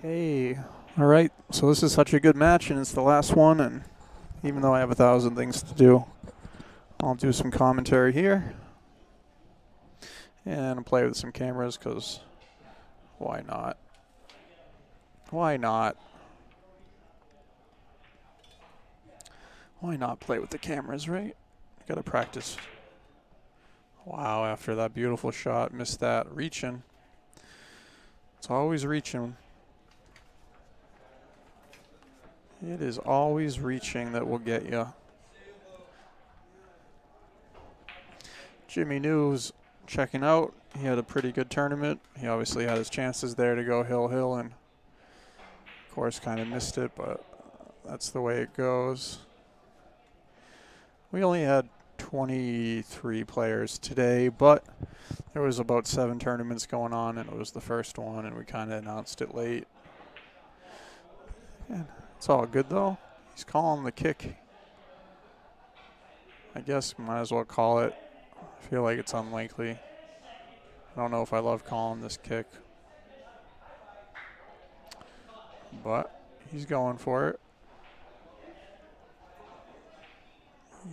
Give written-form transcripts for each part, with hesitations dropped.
Hey, all right. So this is such a good match, and it's the last one. And even though I have 1,000 things to do, I'll do some commentary here and play with some cameras. Cause why not? Why not? Why not play with the cameras, right? Gotta practice. Wow! After that beautiful shot, missed that. Reaching. It's always reaching. It is always reaching that will get you. Jimmy News checking out. He had a pretty good tournament. He obviously had his chances there to go hill, and of course kind of missed it, but that's the way it goes. We only had 23 players today, but there was about 7 tournaments going on, and it was the first one, and we kind of announced it late. And it's all good, though. He's calling the kick. I guess might as well call it. I feel like it's unlikely. I don't know if I love calling this kick. But he's going for it.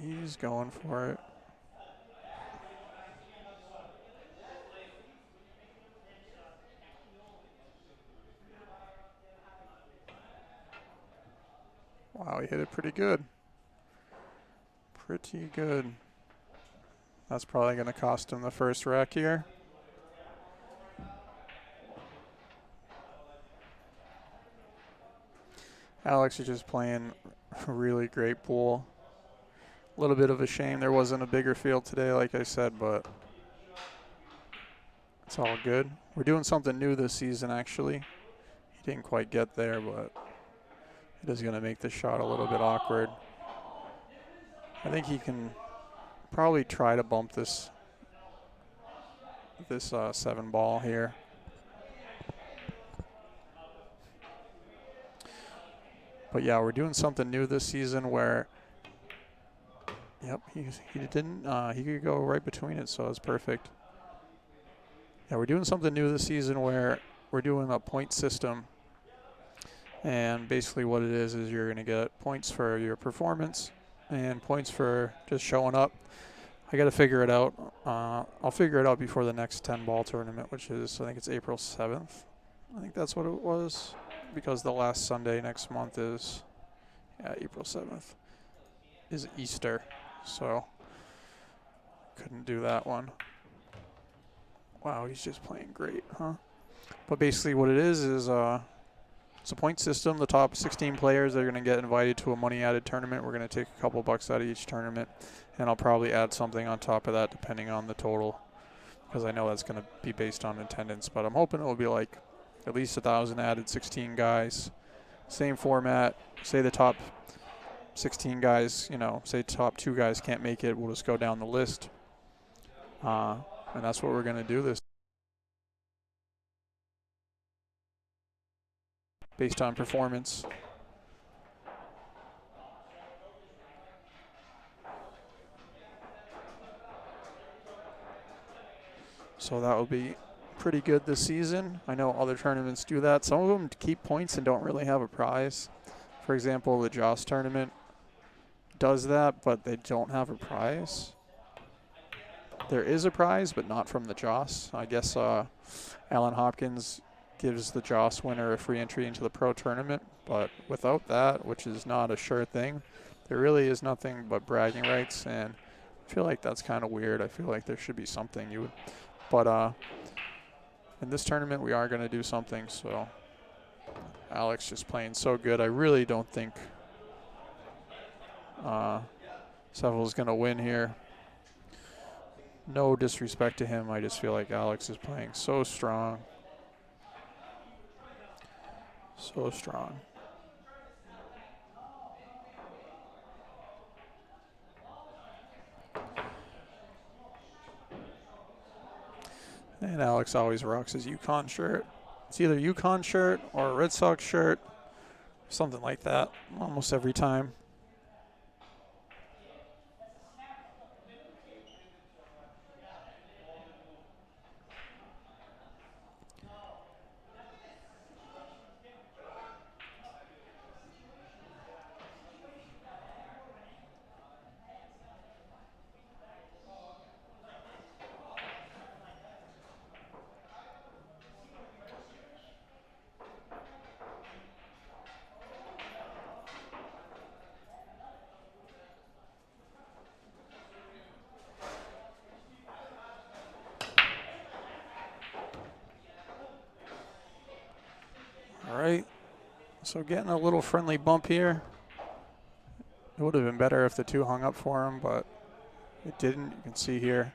He's going for it. Wow, he hit it pretty good. Pretty good. That's probably going to cost him the first rack here. Alex is just playing a really great pool. A little bit of a shame there wasn't a bigger field today, like I said, but it's all good. We're doing something new this season, actually. He didn't quite get there, but it is going to make the shot a little bit awkward. I think he can probably try to bump this 7 ball here. But yeah, we're doing something new this season where, yep, he didn't, he could go right between it, so it's perfect. Yeah, we're doing something new this season where we're doing a point system. And basically what it is you're going to get points for your performance and points for just showing up. I got to figure it out. I'll figure it out before the next 10 ball tournament, which is, I think it's April 7th. I think that's what it was, because the last Sunday next month is, yeah, April 7th is Easter. So couldn't do that one. Wow, he's just playing great, huh? But basically what it is it's a point system. The top 16 players are going to get invited to a money-added tournament. We're going to take a couple bucks out of each tournament, and I'll probably add something on top of that depending on the total, because I know that's going to be based on attendance. But I'm hoping it will be like at least 1,000 added, 16 guys. Same format. Say the top 16 guys, say top 2 guys can't make it, we'll just go down the list. And that's what we're going to do this. Based on performance. So that will be pretty good this season. I know other tournaments do that. Some of them keep points and don't really have a prize. For example, the Joss tournament does that, but they don't have a prize. There is a prize, but not from the Joss. I guess Alan Hopkins gives the Joss winner a free entry into the pro tournament, but without that, which is not a sure thing, there really is nothing but bragging rights, and I feel like that's kind of weird. I feel like there should be something you would, but in this tournament we are going to do something. So Alex just playing so good. I really don't think Tsephel is going to win here. No disrespect to him, I just feel like Alex is playing so strong. So strong. And Alex always rocks his Yukon shirt. It's either Yukon shirt or a Red Sox shirt, something like that, almost every time. right. So getting a little friendly bump here. It would have been better if the two hung up for him, but it didn't. You can see here.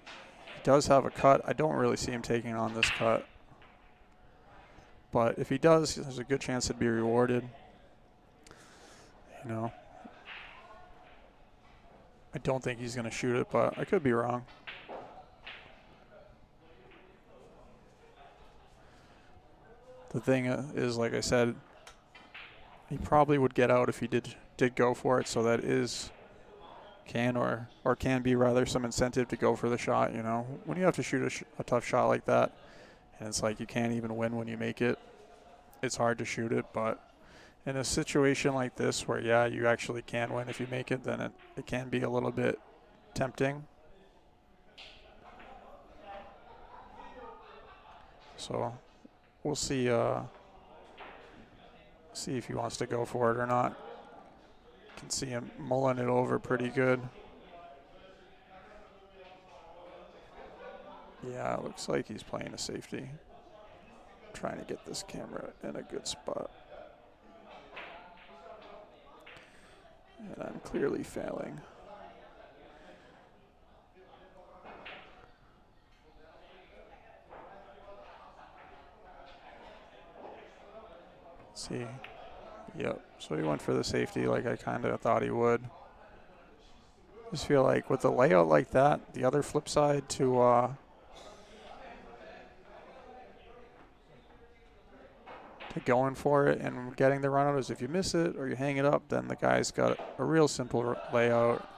He does have a cut. I don't really see him taking on this cut. But if he does, there's a good chance it'd be rewarded. You know. I don't think he's going to shoot it, but I could be wrong. The thing is, like I said, he probably would get out if he did go for it, so that is can be rather some incentive to go for the shot, you know. When you have to shoot a tough shot like that, and it's like you can't even win when you make it, it's hard to shoot it, but in a situation like this where, yeah, you actually can win if you make it, then it can be a little bit tempting. So we'll see if he wants to go for it or not. You can see him mulling it over pretty good. Yeah, it looks like he's playing a safety. Trying to get this camera in a good spot. And I'm clearly failing. Let's see. Yep. So he went for the safety like I kind of thought he would. Just feel like with a layout like that, the other flip side to going for it and getting the run out is if you miss it or you hang it up, then the guy's got a real simple layout.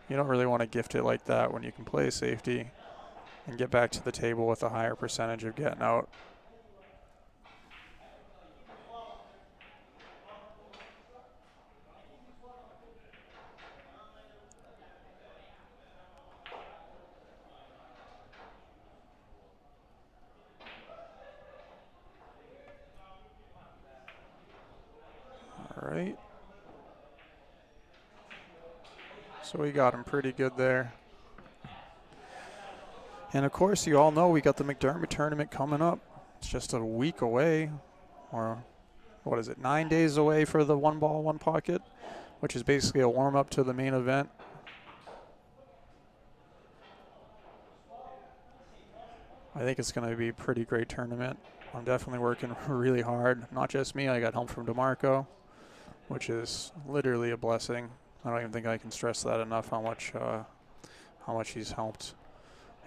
You don't really want to gift it like that when you can play safety and get back to the table with a higher percentage of getting out. All right. So we got him pretty good there. And of course, you all know we got the McDermott tournament coming up. It's just a week away, or what is it, 9 days away for the one ball, one pocket, which is basically a warm up to the main event. I think it's going to be a pretty great tournament. I'm definitely working really hard. Not just me, I got help from DeMarco, which is literally a blessing. I don't even think I can stress that enough, how much he's helped.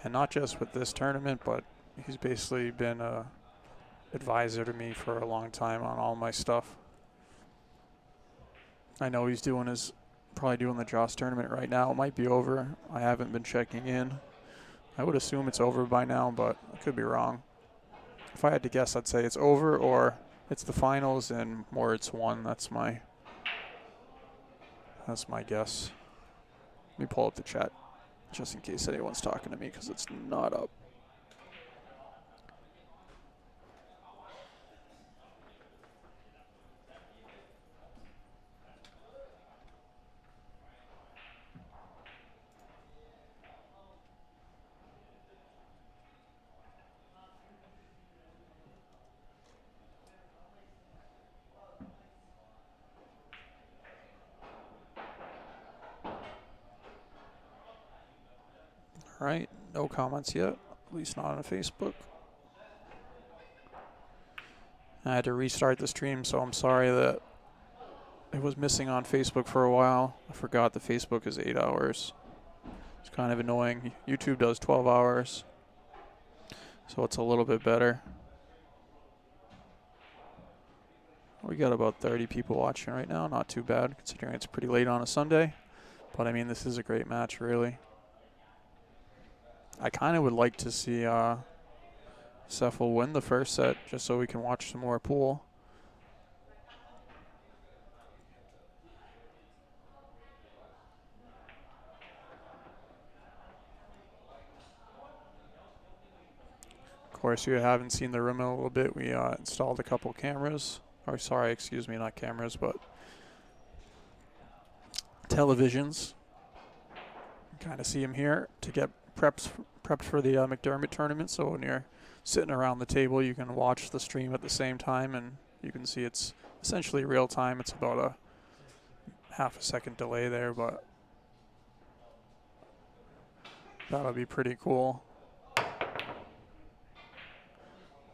And not just with this tournament, but he's basically been a advisor to me for a long time on all my stuff. I know he's probably doing the Joss tournament right now. It might be over. I haven't been checking in. I would assume it's over by now, but I could be wrong. If I had to guess, I'd say it's over or it's the finals and Moritz won. That's my guess. Let me pull up the chat just in case anyone's talking to me because it's not up. All right, no comments yet, at least not on Facebook. I had to restart the stream, so I'm sorry that it was missing on Facebook for a while. I forgot that Facebook is 8 hours. It's kind of annoying. YouTube does 12 hours, so it's a little bit better. We got about 30 people watching right now. Not too bad, considering it's pretty late on a Sunday. But, I mean, this is a great match, really. I kind of would like to see Tsephel win the first set just so we can watch some more pool. Of course, you haven't seen the room in a little bit. We installed a couple cameras. Or sorry, excuse me, not cameras, but televisions. Kind of see them here to get prepped for the McDermott tournament, so when you're sitting around the table, you can watch the stream at the same time, and you can see it's essentially real time. It's about a half a second delay there, but that'll be pretty cool.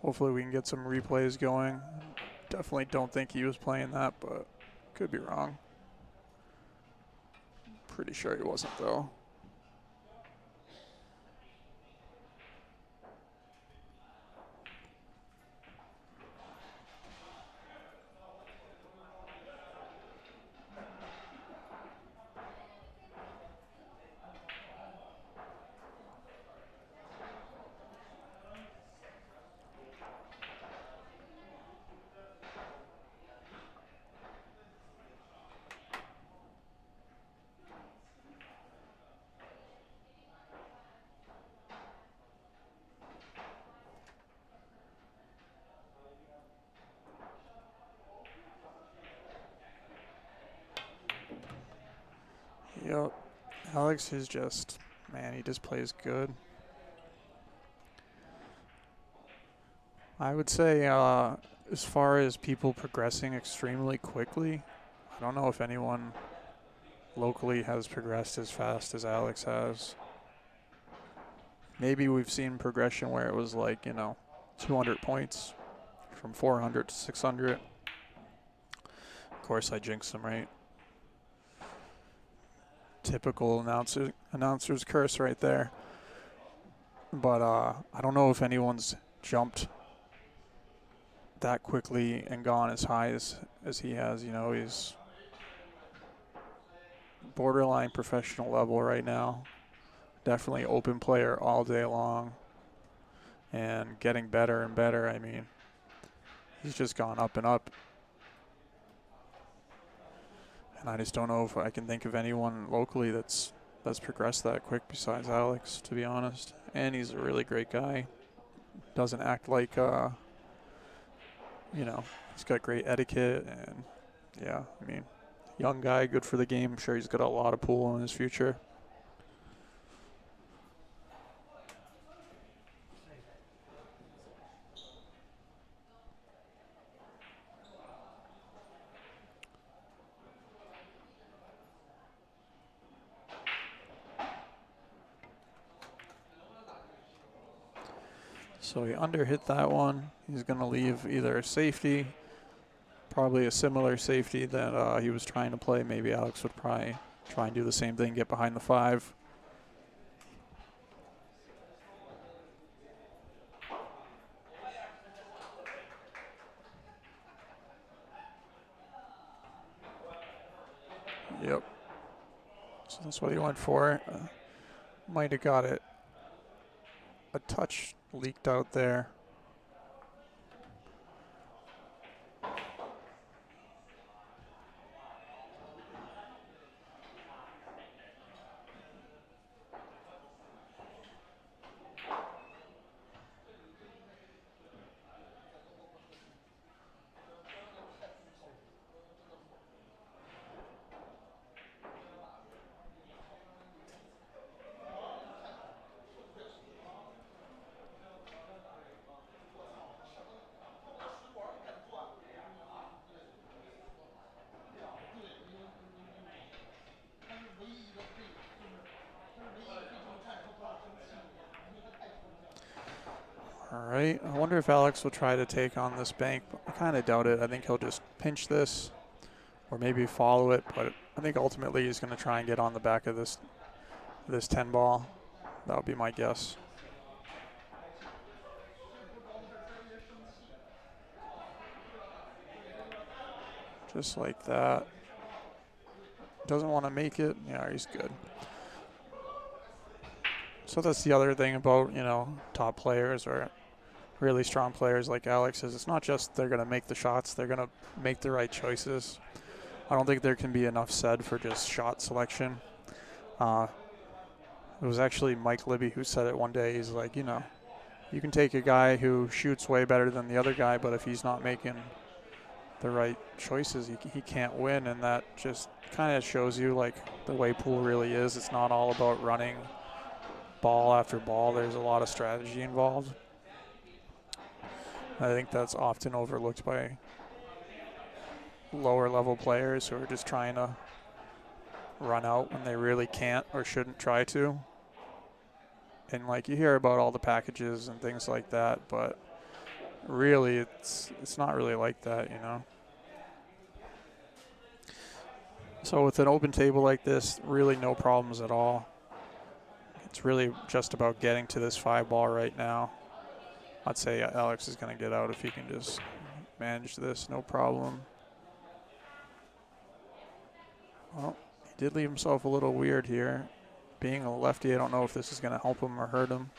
Hopefully we can get some replays going. Definitely don't think he was playing that, but could be wrong. Pretty sure he wasn't, though. Yep. Alex is just, man, he just plays good. I would say as far as people progressing extremely quickly, I don't know if anyone locally has progressed as fast as Alex has. Maybe we've seen progression where it was like, 200 points from 400 to 600. Of course, I jinxed him, right? Typical announcer's curse right there. But I don't know if anyone's jumped that quickly and gone as high as he has. He's borderline professional level right now. Definitely open player all day long and getting better and better. I mean, he's just gone up and up. And I just don't know if I can think of anyone locally that's progressed that quick besides Alex, to be honest. And he's a really great guy. Doesn't act like, he's got great etiquette. And, yeah, I mean, young guy, good for the game. I'm sure he's got a lot of pool in his future. So he underhit that one. He's going to leave either a safety, probably a similar safety that he was trying to play. Maybe Alex would probably try and do the same thing, get behind the 5. Yep. So that's what he went for. Might have got it a touch leaked out there. All right, I wonder if Alex will try to take on this bank. I kind of doubt it. I think he'll just pinch this or maybe follow it, but I think ultimately he's going to try and get on the back of this 10 ball. That would be my guess. Just like that. Doesn't want to make it. Yeah, he's good. So that's the other thing about, top players or really strong players like Alex is it's not just they're going to make the shots, they're going to make the right choices. I don't think there can be enough said for just shot selection. It was actually Mike Libby who said it one day. He's like, you can take a guy who shoots way better than the other guy, but if he's not making the right choices, he can't win. And that just kind of shows you like the way pool really is. It's not all about running ball after ball, there's a lot of strategy involved. I think that's often overlooked by lower level players who are just trying to run out when they really can't or shouldn't try to. And like you hear about all the packages and things like that, but really it's not really like that, you know. So with an open table like this, really no problems at all. It's really just about getting to this 5-ball right now. I'd say Alex is going to get out if he can just manage this, no problem. Well, he did leave himself a little weird here. Being a lefty, I don't know if this is going to help him or hurt him.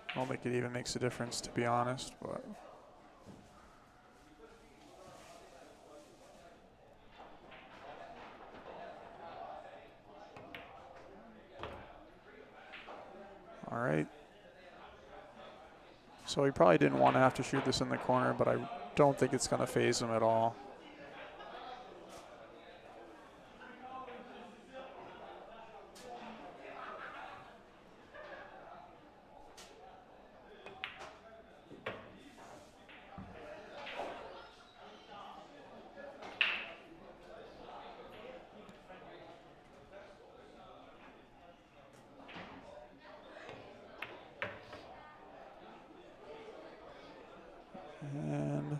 I don't think it even makes a difference, to be honest, but... All right. So he probably didn't want to have to shoot this in the corner, but I don't think it's going to phase him at all. And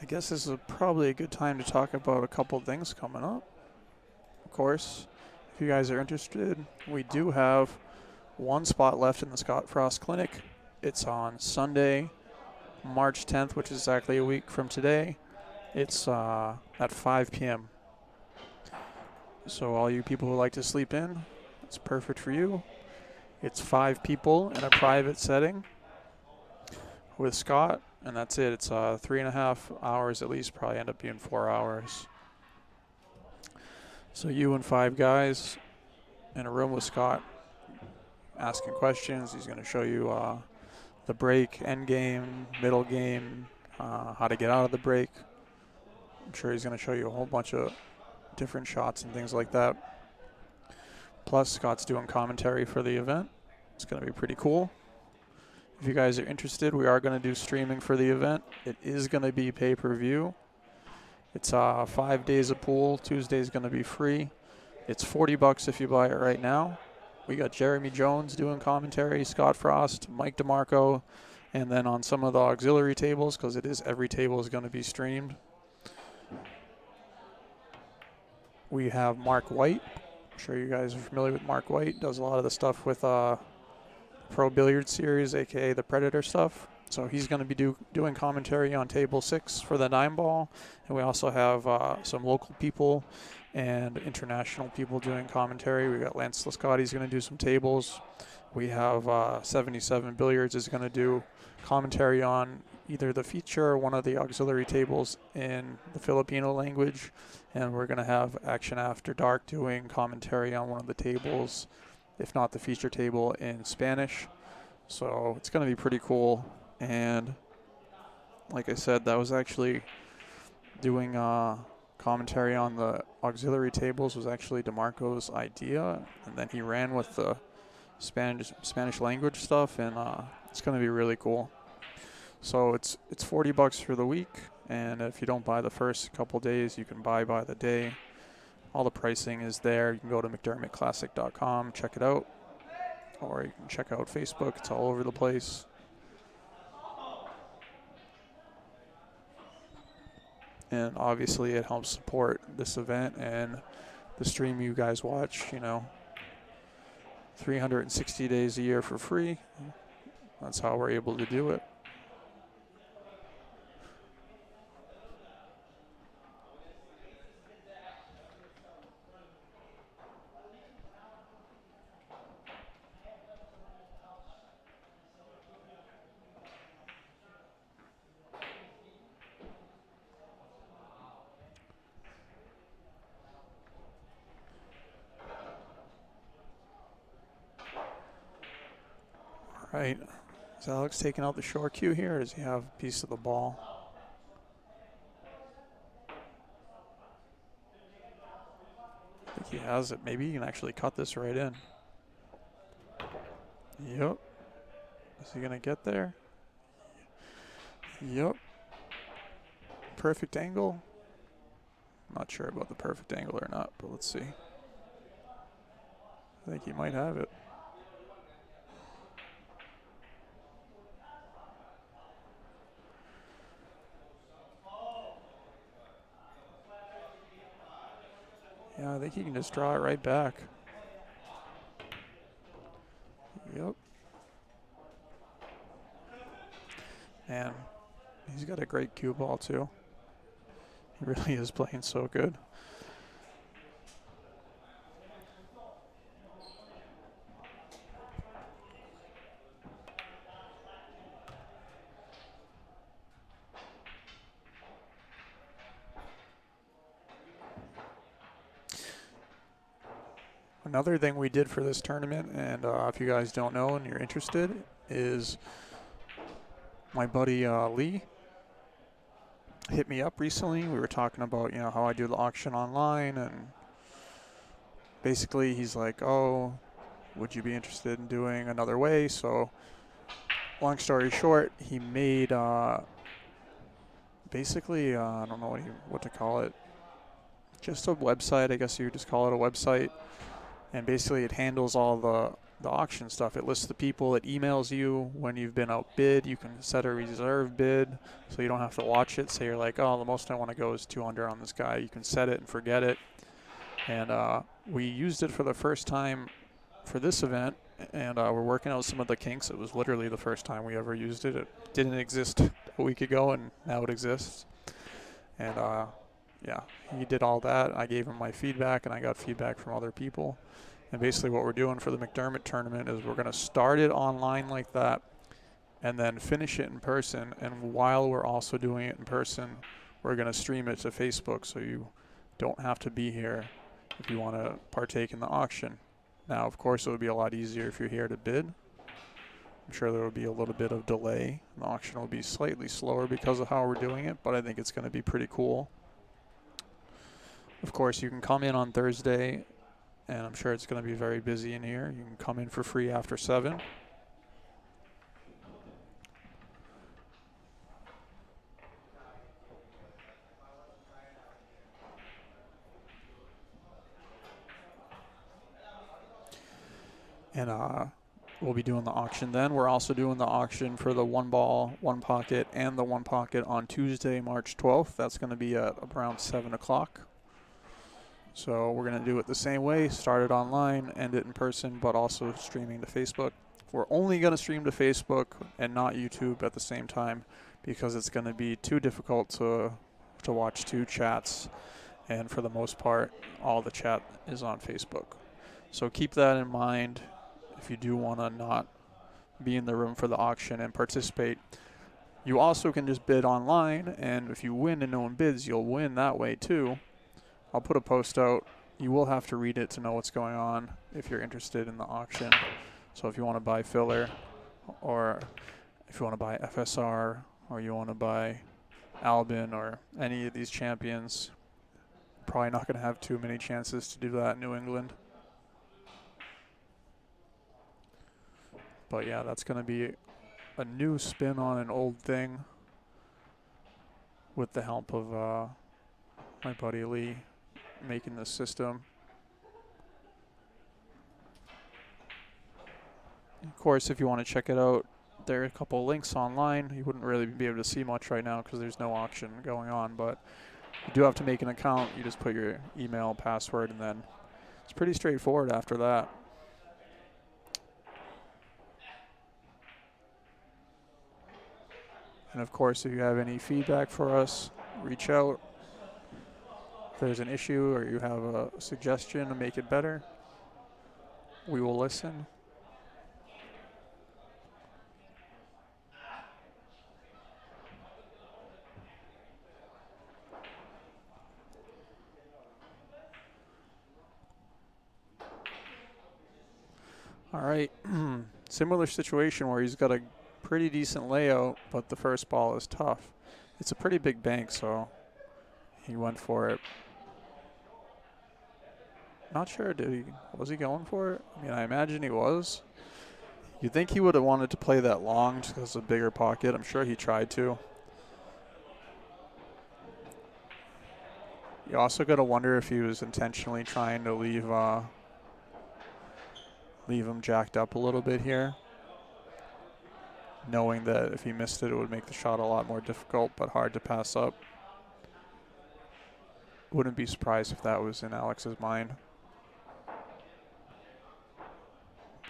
I guess this is probably a good time to talk about a couple things coming up. Of course, if you guys are interested, we do have one spot left in the Scott Frost Clinic. It's on Sunday, March 10th, which is exactly a week from today. It's at 5 p.m. So all you people who like to sleep in, it's perfect for you. It's 5 people in a private setting with Scott, and that's it. It's 3.5 hours at least, probably end up being 4 hours. So you and 5 guys in a room with Scott asking questions. He's going to show you the break, end game, middle game, how to get out of the break. I'm sure he's going to show you a whole bunch of different shots and things like that. Plus, Scott's doing commentary for the event. It's going to be pretty cool. If you guys are interested, we are going to do streaming for the event. It is going to be pay-per-view. It's 5 days of pool. Tuesday is going to be free. It's $40 if you buy it right now. We got Jeremy Jones doing commentary, Scott Frost, Mike DeMarco, and then on some of the auxiliary tables, because it is every table is going to be streamed. We have Mark White. I'm sure you guys are familiar with Mark White. Does a lot of the stuff with Pro Billiards Series, a.k.a. the Predator stuff. So he's going to be doing commentary on table 6 for the 9-ball. And we also have some local people and international people doing commentary. We got Lance Lascotti's going to do some tables. We have 77 Billiards is going to do commentary on either the feature or one of the auxiliary tables in the Filipino language. And we're going to have Action After Dark doing commentary on one of the tables, if not the feature table, in Spanish. So it's going to be pretty cool. And like I said, that was actually doing commentary on the auxiliary tables was actually DeMarco's idea, and then he ran with the Spanish language stuff, and it's going to be really cool. So it's $40 for the week, and if you don't buy the first couple days, you can buy by the day. All the pricing is there. You can go to McDermottClassic.com, check it out, or you can check out Facebook. It's all over the place. And obviously it helps support this event and the stream you guys watch, 360 days a year for free. That's how we're able to do it. Right. Is Alex taking out the short cue here, or does he have a piece of the ball? I think he has it. Maybe he can actually cut this right in. Yep. Is he going to get there? Yep. Perfect angle. Not sure about the perfect angle or not, but let's see. I think he might have it. Yeah, I think he can just draw it right back. Yep. And he's got a great cue ball too. He really is playing so good. Another thing we did for this tournament, and if you guys don't know and you're interested, is my buddy Lee hit me up recently. We were talking about, how I do the auction online, and basically he's like, oh, would you be interested in doing another way? So long story short, he made basically, I don't know what to call it, just a website. I guess you would just call it a website. And basically it handles all the auction stuff. It lists the people, it emails you when you've been outbid. You can set a reserve bid so you don't have to watch it. Say you're like, oh, the most I want to go is 200 on this guy. You can set it and forget it. And we used it for the first time for this event, and we're working out some of the kinks. It was literally the first time we ever used it. It didn't exist a week ago, and now it exists. And yeah, he did all that. I gave him my feedback, and I got feedback from other people. And basically what we're doing for the McDermott tournament is we're going to start it online like that and then finish it in person. And while we're also doing it in person, we're going to stream it to Facebook, so you don't have to be here if you want to partake in the auction. Now, of course, it would be a lot easier if you're here to bid. I'm sure there will be a little bit of delay. The auction will be slightly slower because of how we're doing it, but I think it's going to be pretty cool. Of course, you can come in on Thursday, and I'm sure it's going to be very busy in here. You can come in for free after 7. And we'll be doing the auction then. We're also doing the auction for the 1 ball, 1 pocket, and the 1 pocket on Tuesday, March 12th. That's going to be at around 7 o'clock. So we're going to do it the same way, start it online, end it in person, but also streaming to Facebook. We're only going to stream to Facebook and not YouTube at the same time because it's going to be too difficult to watch 2 chats. And for the most part, all the chat is on Facebook. So keep that in mind if you do want to not be in the room for the auction and participate. You also can just bid online, and if you win and no one bids, you'll win that way too. I'll put a post out. You will have to read it to know what's going on if you're interested in the auction. So if you want to buy filler, or if you want to buy FSR, or you want to buy Albin or any of these champions, Probably not going to have too many chances to do that in New England. But yeah, that's going to be a new spin on an old thing with the help of my buddy Lee making this system. Of course, if you want to check it out, there are a couple of links online. You wouldn't really be able to see much right now because there's no auction going on, but you do have to make an account. You just put your email, password, and then it's pretty straightforward after that. And of course, if you have any feedback for us, reach out. If there's an issue or you have a suggestion to make it better, we will listen. All right, similar situation where he's got a pretty decent layout, but the first ball is tough. It's a pretty big bank, so he went for it. Not sure, was he going for it? I mean, I imagine he was. You'd think he would have wanted to play that long just because of a bigger pocket. I'm sure he tried to. You also got to wonder if he was intentionally trying to leave him jacked up a little bit here, knowing that if he missed it, it would make the shot a lot more difficult, but hard to pass up. Wouldn't be surprised if that was in Alex's mind.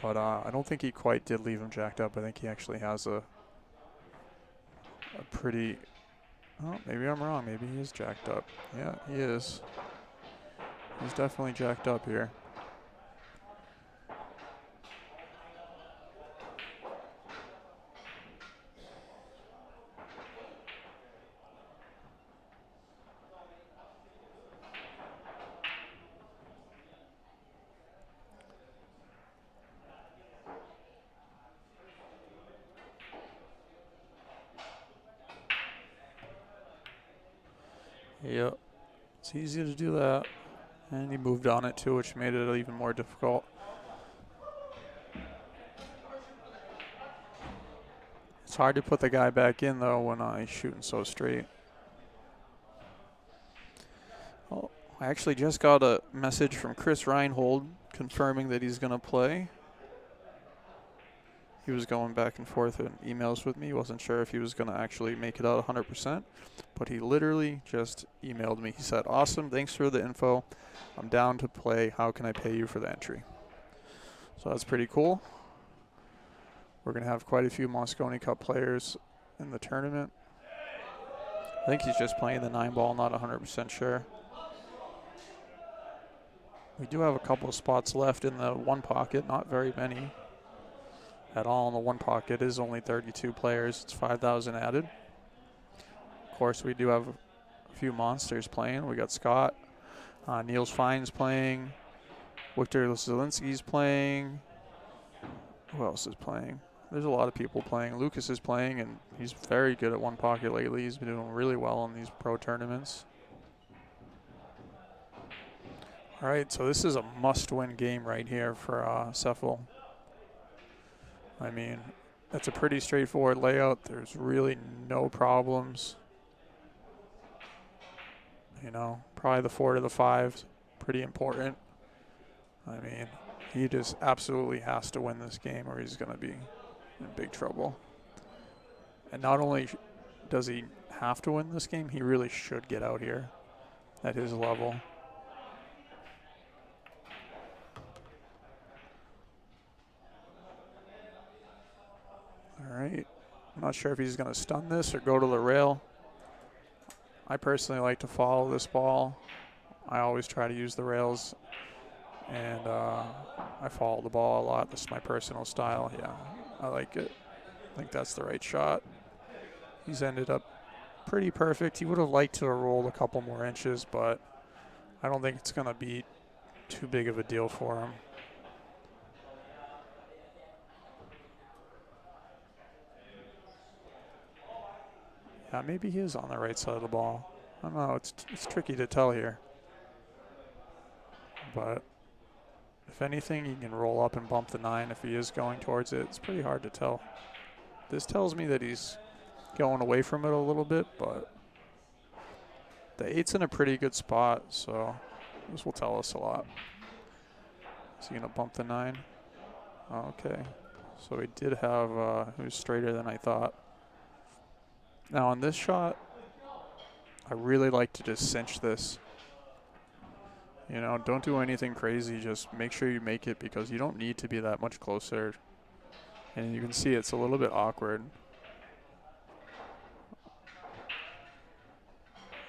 But I don't think he quite did leave him jacked up. I think he actually has a pretty... Oh, maybe I'm wrong. Maybe he is jacked up. Yeah, he is. He's definitely jacked up here. Yep, it's easy to do that. And he moved on it too, which made it even more difficult. It's hard to put the guy back in though when he's shooting so straight. Oh, I actually just got a message from Chris Reinhold confirming that he's gonna play. He was going back and forth in emails with me. Wasn't sure if he was going to actually make it out 100%, but he literally just emailed me. He said, "Awesome, thanks for the info. I'm down to play. How can I pay you for the entry?" So that's pretty cool. We're going to have quite a few Mosconi Cup players in the tournament. I think he's just playing the 9-ball, not 100% sure. We do have a couple of spots left in the one pocket, not very many at all in the one pocket. Is only 32 players. It's 5,000 added. Of course, we do have a few monsters playing. We got Scott, Niels Fine's playing, Victor Zielinski's playing. Who else is playing? There's a lot of people playing. Lucas is playing, and he's very good at one pocket lately. He's been doing really well in these pro tournaments. All right, so this is a must-win game right here for Tsephel. I mean, that's a pretty straightforward layout. There's really no problems. You know, probably the 4 to the 5, pretty important. I mean, he just absolutely has to win this game or he's going to be in big trouble. And not only does he have to win this game, he really should get out here at his level. All right, I'm not sure if he's going to stun this or go to the rail. I personally like to follow this ball. I always try to use the rails, and I follow the ball a lot. This is my personal style. Yeah, I like it. I think that's the right shot. He's ended up pretty perfect. He would have liked to have rolled a couple more inches, but I don't think it's going to be too big of a deal for him. Yeah, maybe he is on the right side of the ball. I don't know. It's tricky to tell here. But if anything, he can roll up and bump the 9 if he is going towards it. It's pretty hard to tell. This tells me that he's going away from it a little bit, but the 8's in a pretty good spot, so this will tell us a lot. Is he going to bump the 9? Okay. So he did have, he was straighter than I thought. Now on this shot, I really like to just cinch this. You know, don't do anything crazy. Just make sure you make it because you don't need to be that much closer. And you can see it's a little bit awkward.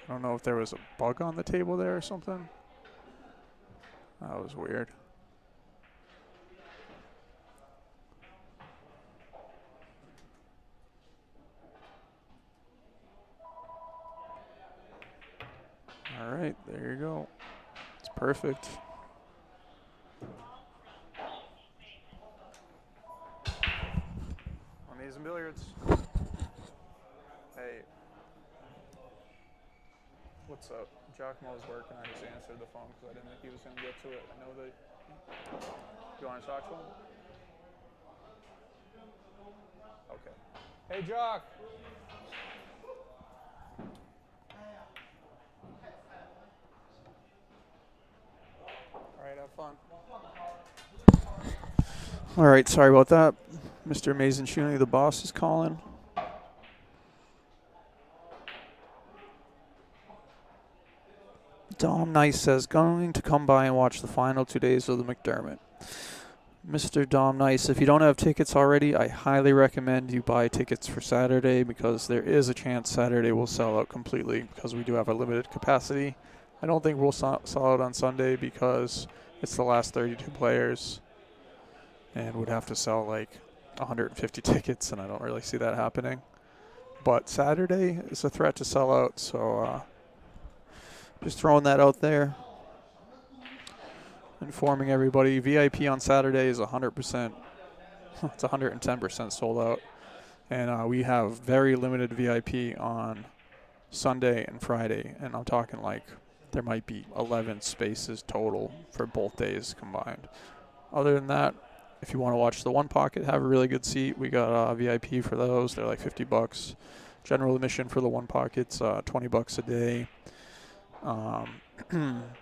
I don't know if there was a bug on the table there or something. That was weird. All right, there you go. It's perfect. Amazin Billiards. Hey. What's up? Giacomo's working. I just answered the phone because I didn't think he was going to get to it. I know that. You want to talk to him? Okay. Hey, Jock. All right, have fun. All right, sorry about that. Mr. Amazin Shuni, the boss, is calling. Dom Nice says, going to come by and watch the final 2 days of the McDermott. Mr. Dom Nice, if you don't have tickets already, I highly recommend you buy tickets for Saturday because there is a chance Saturday will sell out completely because we do have a limited capacity. I don't think we'll sell out on Sunday because it's the last 32 players and would have to sell like 150 tickets, and I don't really see that happening. But Saturday is a threat to sell out, so just throwing that out there. Informing everybody, VIP on Saturday is 100%. It's 110% sold out. And we have very limited VIP on Sunday and Friday. And I'm talking like there might be 11 spaces total for both days combined. Other than that, if you want to watch the one pocket, have a really good seat. We got VIP for those. They're like $50. General admission for the one pocket's $20 a day.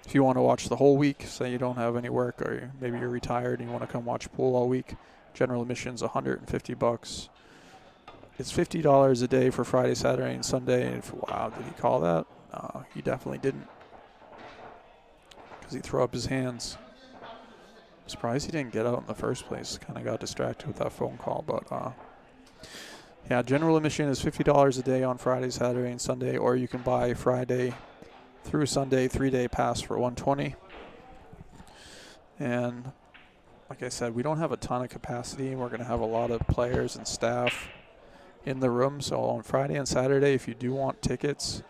If you want to watch the whole week, say you don't have any work or maybe you're retired and you want to come watch pool all week, general admission's $150. It's $50 a day for Friday, Saturday, and Sunday. And wow, did he call that? No, he definitely didn't. Because he threw up his hands. I'm surprised he didn't get out in the first place. Kind of got distracted with that phone call. But yeah, general admission is $50 a day on Friday, Saturday, and Sunday. Or you can buy Friday through Sunday 3-day pass for $120. And like I said, we don't have a ton of capacity, and we're going to have a lot of players and staff in the room. So on Friday and Saturday, if you do want tickets,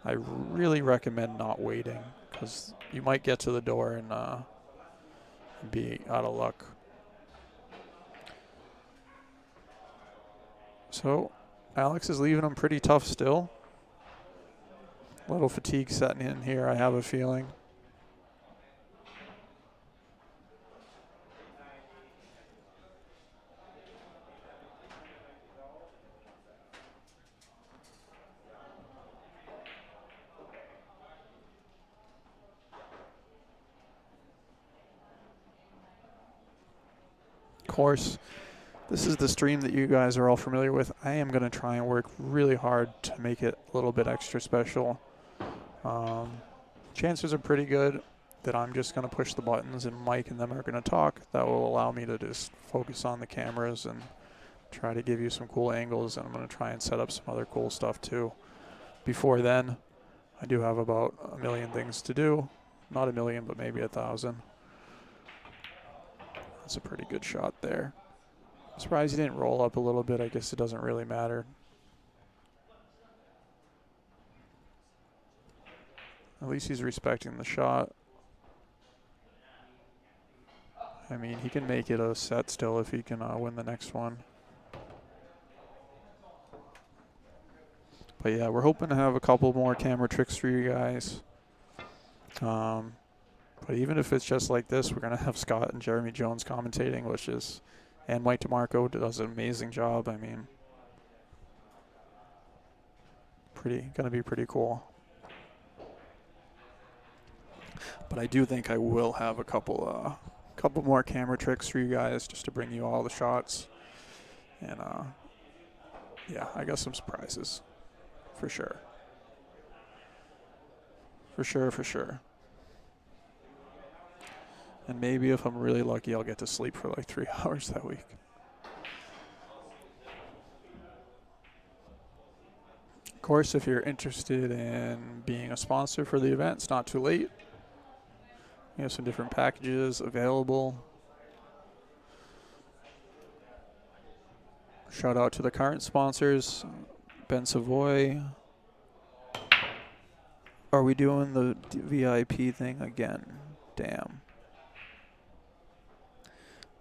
I really recommend not waiting because you might get to the door and be out of luck. So Alex is leaving him pretty tough still. A little fatigue setting in here, I have a feeling. Of course, this is the stream that you guys are all familiar with. I am going to try and work really hard to make it a little bit extra special. Chances are pretty good that I'm just going to push the buttons and Mike and them are going to talk. That will allow me to just focus on the cameras and try to give you some cool angles, and I'm going to try and set up some other cool stuff too. Before then, I do have about a million things to do. Not a million, but maybe 1,000. That's a pretty good shot there. I'm surprised he didn't roll up a little bit. I guess it doesn't really matter. At least he's respecting the shot. I mean, he can make it a set still if he can win the next one. But yeah, we're hoping to have a couple more camera tricks for you guys. But even if it's just like this, we're going to have Scott and Jeremy Jones commentating, and Mike DeMarco does an amazing job. I mean, going to be pretty cool. But I do think I will have a couple more camera tricks for you guys just to bring you all the shots. And yeah, I got some surprises for sure. For sure. And maybe if I'm really lucky, I'll get to sleep for like 3 hours that week. Of course, if you're interested in being a sponsor for the event, it's not too late. We have some different packages available. Shout out to the current sponsors, Ben Savoy. Are we doing the VIP thing again? Damn.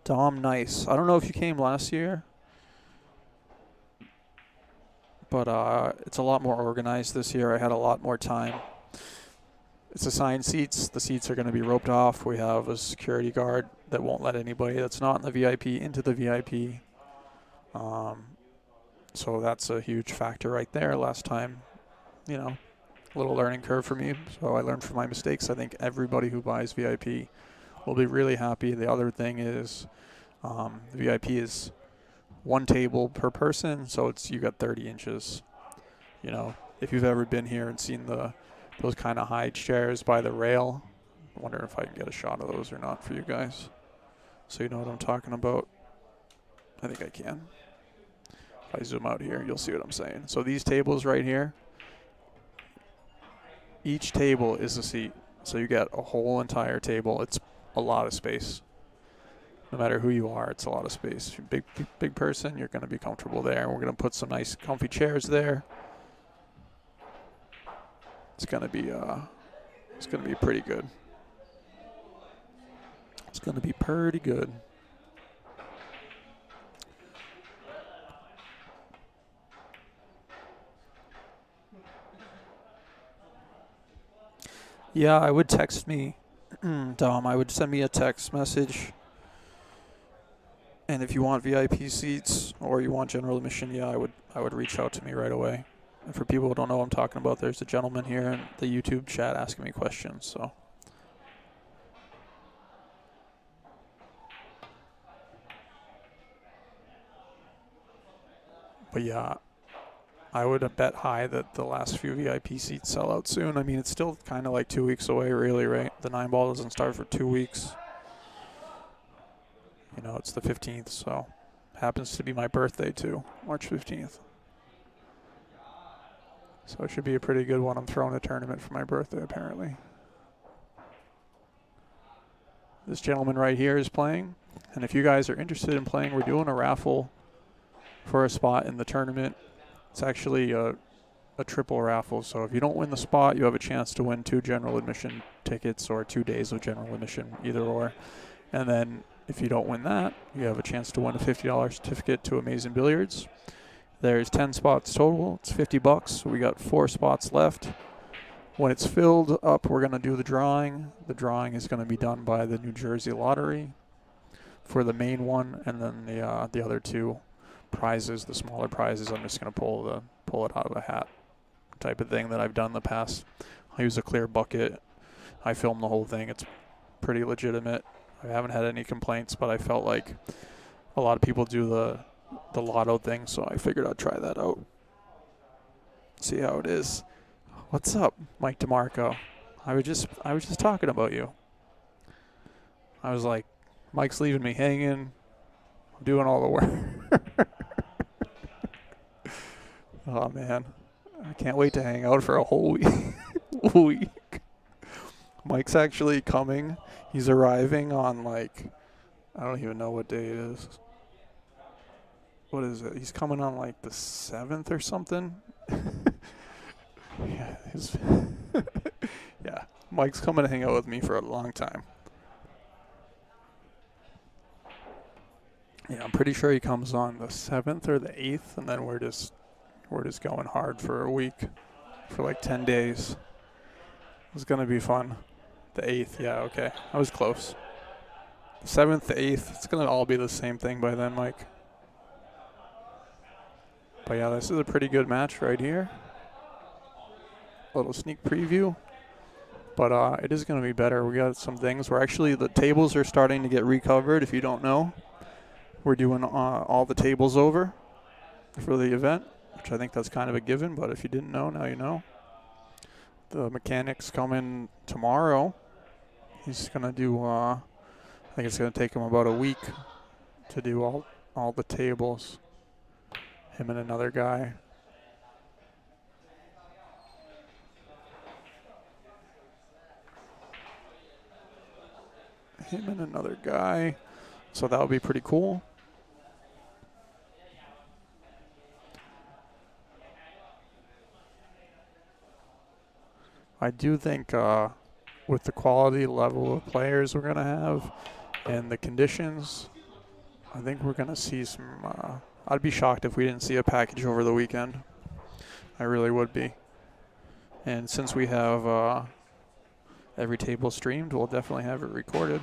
Dom Nice. I don't know if you came last year, but it's a lot more organized this year. I had a lot more time. It's assigned seats. The seats are going to be roped off. We have a security guard that won't let anybody that's not in the VIP into the VIP. So that's a huge factor right there. Last time, you know, a little learning curve for me. So I learned from my mistakes. I think everybody who buys VIP will be really happy. The other thing is the VIP is one table per person. So you got 30 inches. You know, if you've ever been here and seen those kind of high chairs by the rail, I wonder if I can get a shot of those or not for you guys. So you know what I'm talking about. I think I can. If I zoom out here, you'll see what I'm saying. So these tables right here, each table is a seat. So you get a whole entire table. It's a lot of space. No matter who you are, it's a lot of space. If you're a big person, you're going to be comfortable there. We're going to put some nice comfy chairs there. It's going to be pretty good. It's going to be pretty good. Yeah, I would text me, Dom. I would send me a text message. And if you want VIP seats or you want general admission, yeah, I would reach out to me right away. And for people who don't know what I'm talking about, there's a gentleman here in the YouTube chat asking me questions. So, but yeah, I would bet high that the last few VIP seats sell out soon. I mean, it's still kind of like 2 weeks away, really, right? The 9-ball doesn't start for 2 weeks. You know, it's the 15th, so happens to be my birthday too, March 15th. So it should be a pretty good one. I'm throwing a tournament for my birthday, apparently. This gentleman right here is playing. And if you guys are interested in playing, we're doing a raffle for a spot in the tournament. It's actually a triple raffle. So if you don't win the spot, you have a chance to win 2 general admission tickets or 2 days of general admission, either or. And then if you don't win that, you have a chance to win a $50 certificate to Amazin Billiards. There's 10 spots total. It's $50. So we got 4 spots left. When it's filled up, we're going to do the drawing. The drawing is going to be done by the New Jersey Lottery for the main one, and then the other 2 prizes, the smaller prizes, I'm just going to pull it out of a hat type of thing that I've done in the past. I use a clear bucket. I film the whole thing. It's pretty legitimate. I haven't had any complaints, but I felt like a lot of people do the lotto thing, so I figured I'd try that out. See how it is. What's up, Mike DeMarco? I was just talking about you. I was like, Mike's leaving me hanging. I'm doing all the work. Oh man, I can't wait to hang out for a whole week. Mike's actually coming. He's arriving on like, I don't even know what day it is. What is it? He's coming on like the 7th or something. Yeah, yeah. Mike's coming to hang out with me for a long time. Yeah, I'm pretty sure he comes on the 7th or the 8th, and then we're just going hard for a week, for like 10 days. It's gonna be fun. The 8th, yeah, okay. I was close. The 7th, the 8th, it's going to all be the same thing by then, Mike. But yeah, this is a pretty good match right here. A little sneak preview. But it is going to be better. We got some things where actually the tables are starting to get recovered, if you don't know. We're doing all the tables over for the event, which I think that's kind of a given, but if you didn't know, now you know. The mechanics come in tomorrow. He's going to do, I think it's going to take him about a week to do all the tables. Him and another guy. Him and another guy. So that would be pretty cool. I do think with the quality level of players we're going to have and the conditions, I think we're going to see some... I'd be shocked if we didn't see a package over the weekend. I really would be. And since we have every table streamed, we'll definitely have it recorded.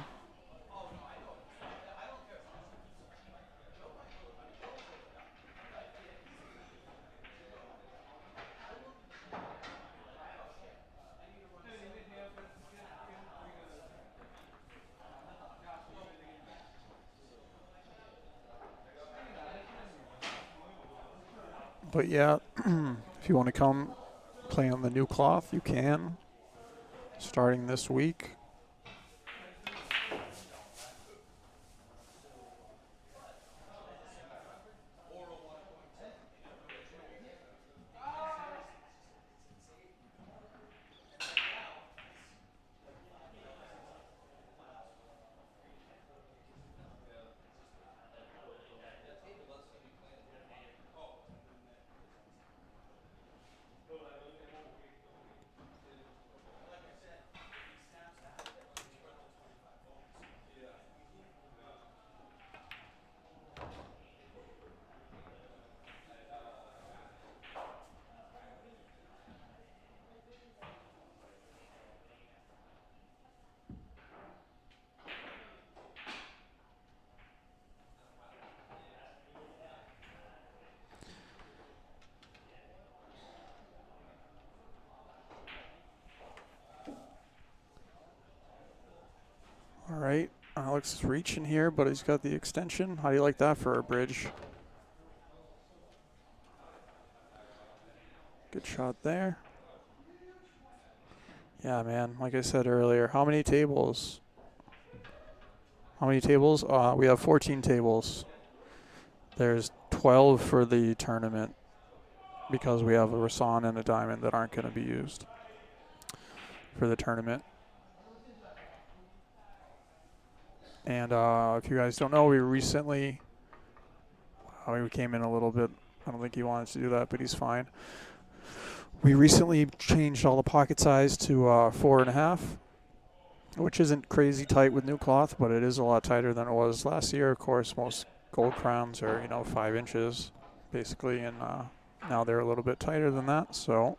But yeah, if you want to come play on the new cloth, you can. Starting this week. All right, Alex is reaching here, but he's got the extension. How do you like that for a bridge? Good shot there. Yeah, man, like I said earlier, how many tables? How many tables? We have 14 tables. There's 12 for the tournament because we have a Rasan and a Diamond that aren't going to be used for the tournament. And if you guys don't know, we recently... we came in a little bit. I don't think he wanted to do that, but he's fine. We recently changed all the pocket size to 4.5, which isn't crazy tight with new cloth, but it is a lot tighter than it was last year. Of course, most gold crowns are, 5 inches, basically, and now they're a little bit tighter than that. So,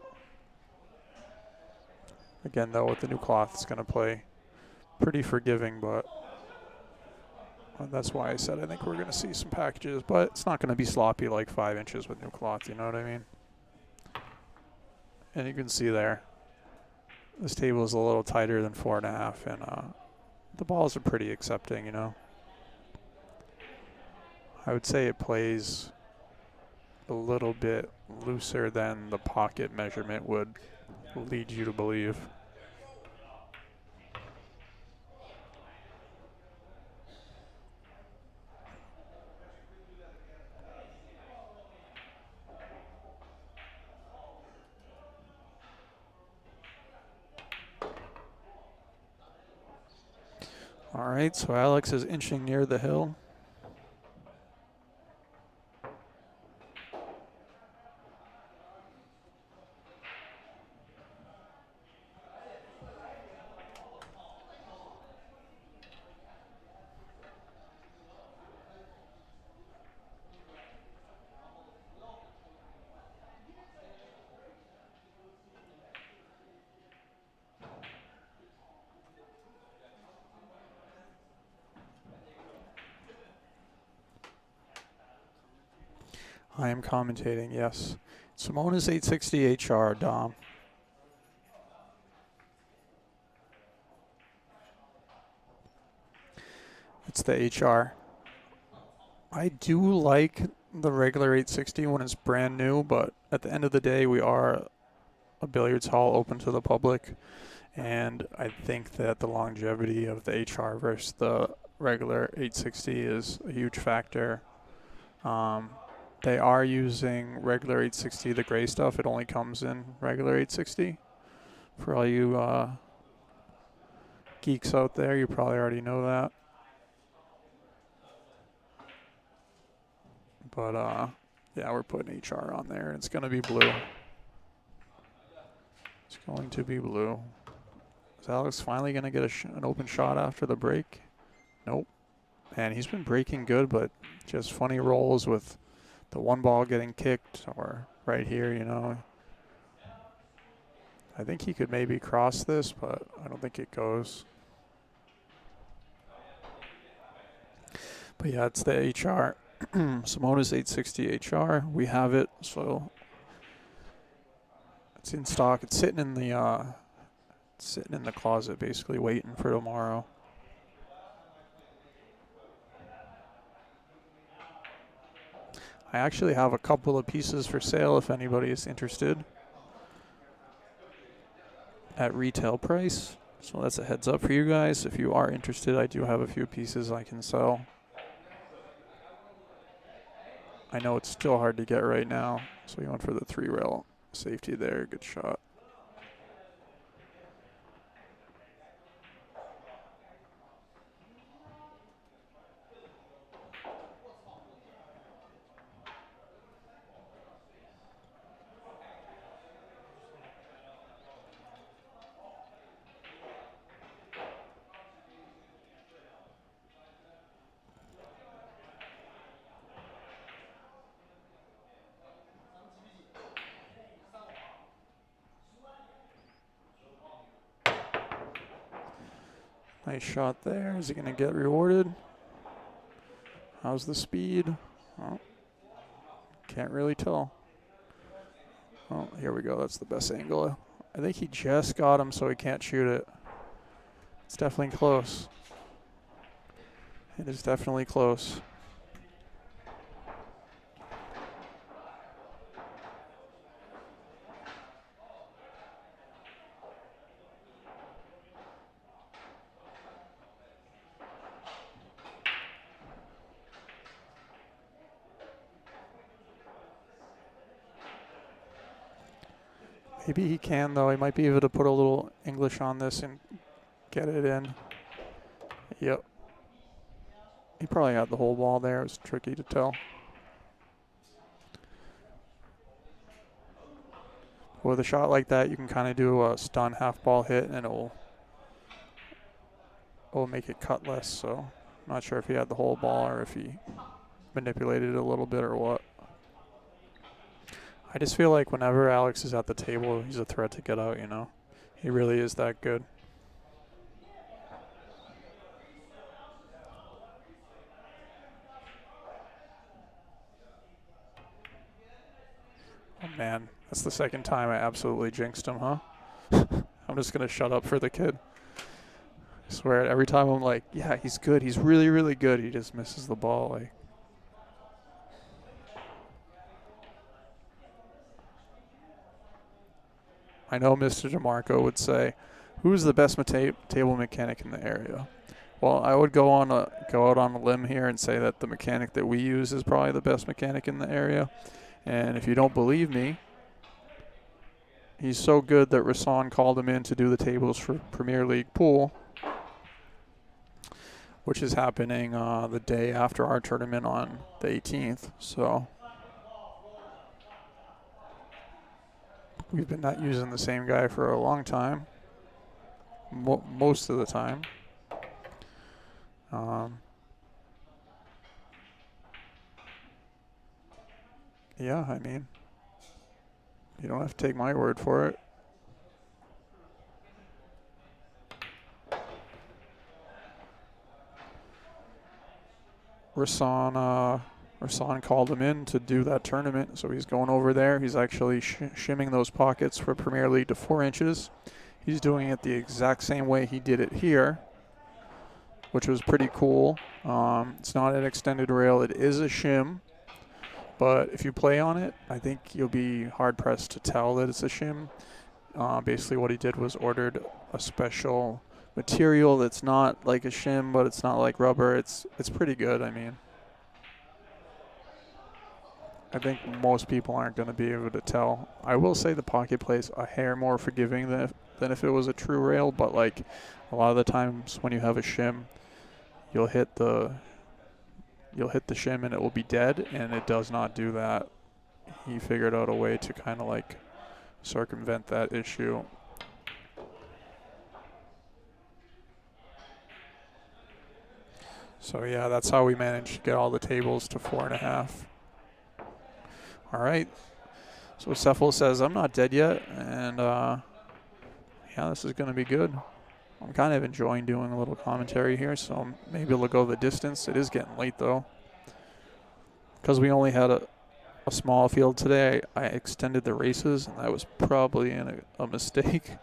again, though, with the new cloth, it's going to play pretty forgiving, but that's why I said I think we're going to see some packages, but it's not going to be sloppy like 5 inches with new cloth, you know what I mean? And you can see there, this table is a little tighter than 4.5, and the balls are pretty accepting, I would say it plays a little bit looser than the pocket measurement would lead you to believe. All right, so Alex is inching near the hill. I am commentating, yes. Simone is 860 HR, Dom. It's the HR. I do like the regular 860 when it's brand new, but at the end of the day, we are a billiards hall open to the public, and I think that the longevity of the HR versus the regular 860 is a huge factor. They are using regular 860, the gray stuff. It only comes in regular 860. For all you geeks out there, you probably already know that. But yeah, we're putting HR on there, and it's going to be blue. It's going to be blue. Is Alex finally going to get an open shot after the break? Nope. Man, he's been breaking good, but just funny rolls with the one ball getting kicked or right here, you know. I think he could maybe cross this, but I don't think it goes. But yeah, it's the HR. Simona's 860 HR. We have it, so it's in stock. It's sitting in the closet, basically waiting for tomorrow. I actually have a couple of pieces for sale if anybody is interested at retail price. So that's a heads up for you guys. If you are interested, I do have a few pieces I can sell. I know it's still hard to get right now, so we went for the 3-rail safety there. Good shot. Nice shot there. Is he going to get rewarded? How's the speed? Oh, can't really tell. Oh, here we go. That's the best angle. I think he just got him, so he can't shoot it. It's definitely close. It is definitely close. Maybe he can, though. He might be able to put a little English on this and get it in. Yep. He probably had the whole ball there. It was tricky to tell. With a shot like that, you can kind of do a stun half ball hit, and it'll make it cut less. So I'm not sure if he had the whole ball or if he manipulated it a little bit or what. I just feel like whenever Alex is at the table, he's a threat to get out, you know. He really is that good. Oh, man. That's the second time I absolutely jinxed him, huh? I'm just going to shut up for the kid. I swear, every time I'm like, yeah, he's good. He's really, really good. He just misses the ball. Like, I know Mr. DeMarco would say, who's the best table mechanic in the area? Well, I would go out on a limb here and say that the mechanic that we use is probably the best mechanic in the area. And if you don't believe me, he's so good that Rasan called him in to do the tables for Premier League Pool, which is happening the day after our tournament on the 18th. So we've been not using the same guy for a long time, most of the time. Yeah, I mean, you don't have to take my word for it. Rasan Rasan called him in to do that tournament, so he's going over there. He's actually shimming those pockets for Premier League to 4 inches. He's doing it the exact same way he did it here, which was pretty cool. It's not an extended rail. It is a shim, but if you play on it, I think you'll be hard-pressed to tell that it's a shim. Basically what he did was ordered a special material that's not like a shim, but it's not like rubber. It's pretty good, I mean. I think most people aren't going to be able to tell. I will say the pocket play's a hair more forgiving than if it was a true rail, but like a lot of the times when you have a shim, you'll hit the shim and it will be dead, and it does not do that. He figured out a way to kind of like circumvent that issue. So yeah, that's how we managed to get all the tables to 4.5. All right, so Tsephel says, I'm not dead yet, and yeah, this is going to be good. I'm kind of enjoying doing a little commentary here, so maybe it'll go the distance. It is getting late, though. Because we only had a small field today, I extended the races, and that was probably a mistake.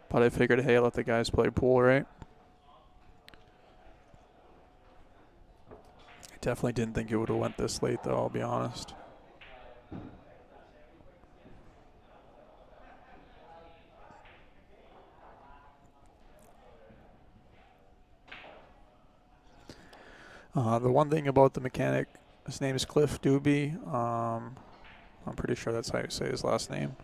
But I figured, hey, let the guys play pool, right? I definitely didn't think it would have went this late, though, I'll be honest. The one thing about the mechanic, his name is Cliff Doobie. I'm pretty sure that's how you say his last name.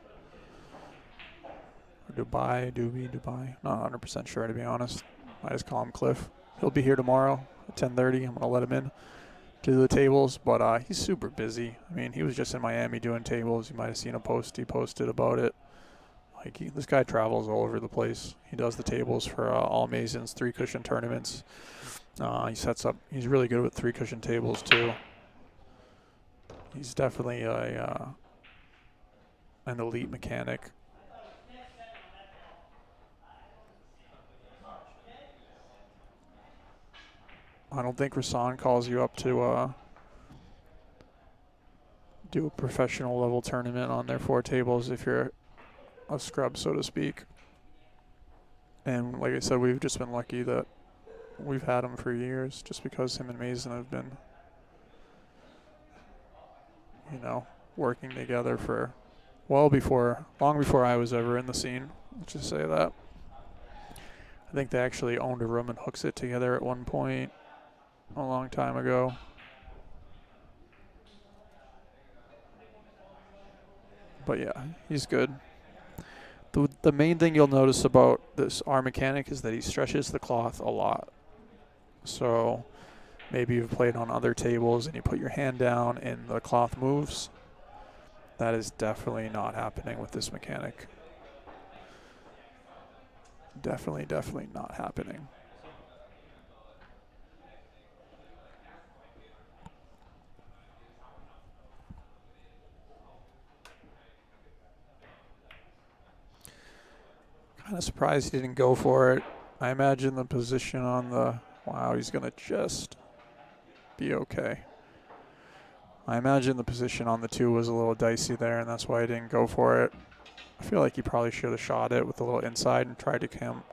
Or Dubai. Not 100% sure, to be honest. I just call him Cliff. He'll be here tomorrow at 10:30. I'm going to let him in to do the tables, but he's super busy. I mean, he was just in Miami doing tables. You might have seen a post he posted about it. Like this guy travels all over the place. He does the tables for all Amazin's 3-cushion tournaments. He sets up. He's really good with 3-cushion tables too. He's definitely an elite mechanic. I don't think Rasan calls you up to do a professional level tournament on their 4 tables if you're a scrub, so to speak. And like I said, we've just been lucky that we've had him for years, just because him and Amazin have been, you know, working together for long before I was ever in the scene. Let's just say that. I think they actually owned a room and hooks it together at one point a long time ago. But yeah, he's good. The main thing you'll notice about our mechanic is that he stretches the cloth a lot. So maybe you've played on other tables and you put your hand down and the cloth moves. That is definitely not happening with this mechanic. Definitely not happening. Kind of surprised he didn't go for it. I imagine the position on the... Wow, he's going to just be okay. I imagine the position on the 2 was a little dicey there, and that's why he didn't go for it. I feel like he probably should have shot it with a little inside and tried to come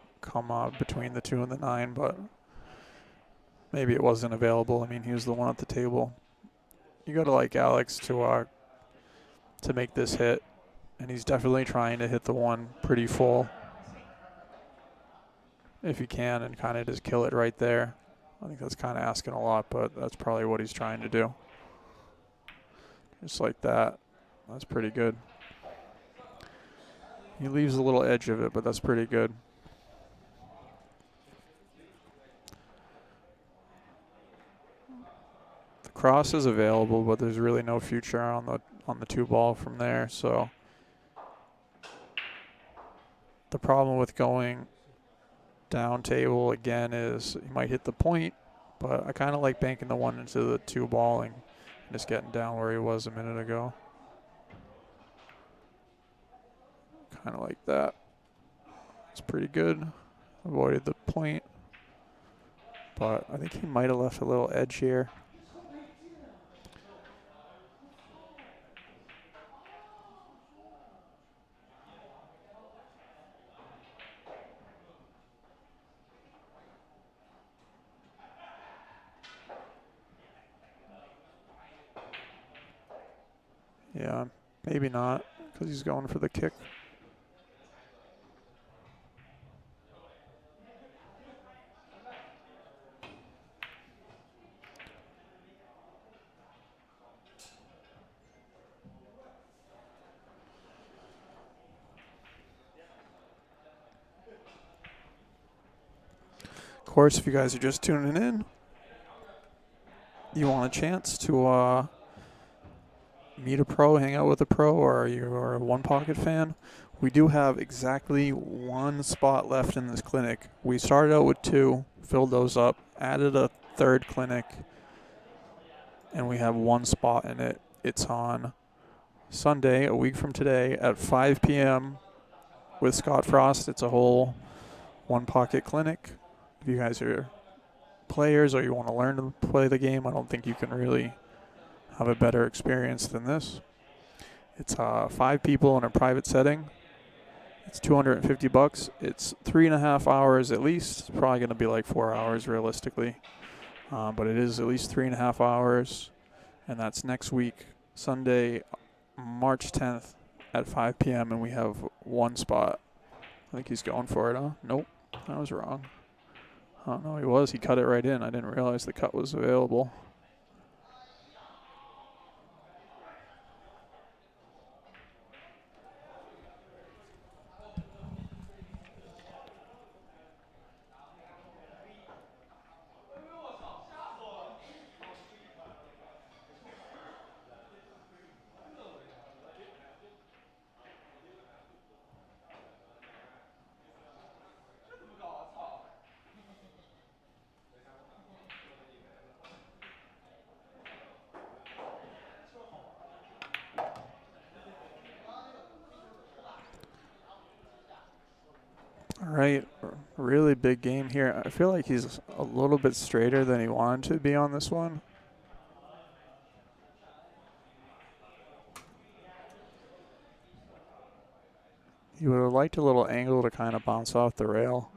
between the 2 and the 9, but maybe it wasn't available. I mean, he was the one at the table. You got to like Alex to make this hit, and he's definitely trying to hit the 1 pretty full. If he can, and kind of just kill it right there. I think that's kind of asking a lot, but that's probably what he's trying to do. Just like that. That's pretty good. He leaves a little edge of it, but that's pretty good. The cross is available, but there's really no future on the 2 ball from there, so the problem with going down table again is you might hit the point, but I kind of like banking the 1 into the 2 ball and just getting down where he was a minute ago. Kind of like that. It's pretty good. Avoided the point, but I think he might have left a little edge here. Yeah, maybe not, because he's going for the kick. Of course, if you guys are just tuning in, you want a chance to meet a pro, hang out with a pro, or you're a One Pocket fan, we do have exactly one spot left in this clinic. We started out with 2, filled those up, added a 3rd clinic, and we have 1 spot in it. It's on Sunday, a week from today, at 5 p.m. with Scott Frost. It's a whole One Pocket clinic. If you guys are players or you want to learn to play the game, I don't think you can really have a better experience than this. It's 5 people in a private setting. It's $250. It's 3.5 hours at least. It's probably going to be like 4 hours realistically, but it is at least 3.5 hours, and that's next week, Sunday, March 10th at 5 p.m. and we have 1 spot. I think he's going for it, huh? Nope, I was wrong. Oh no, he was. He cut it right in. I didn't realize the cut was available. All right, really big game here. I feel like he's a little bit straighter than he wanted to be on this one. He would have liked a little angle to kind of bounce off the rail.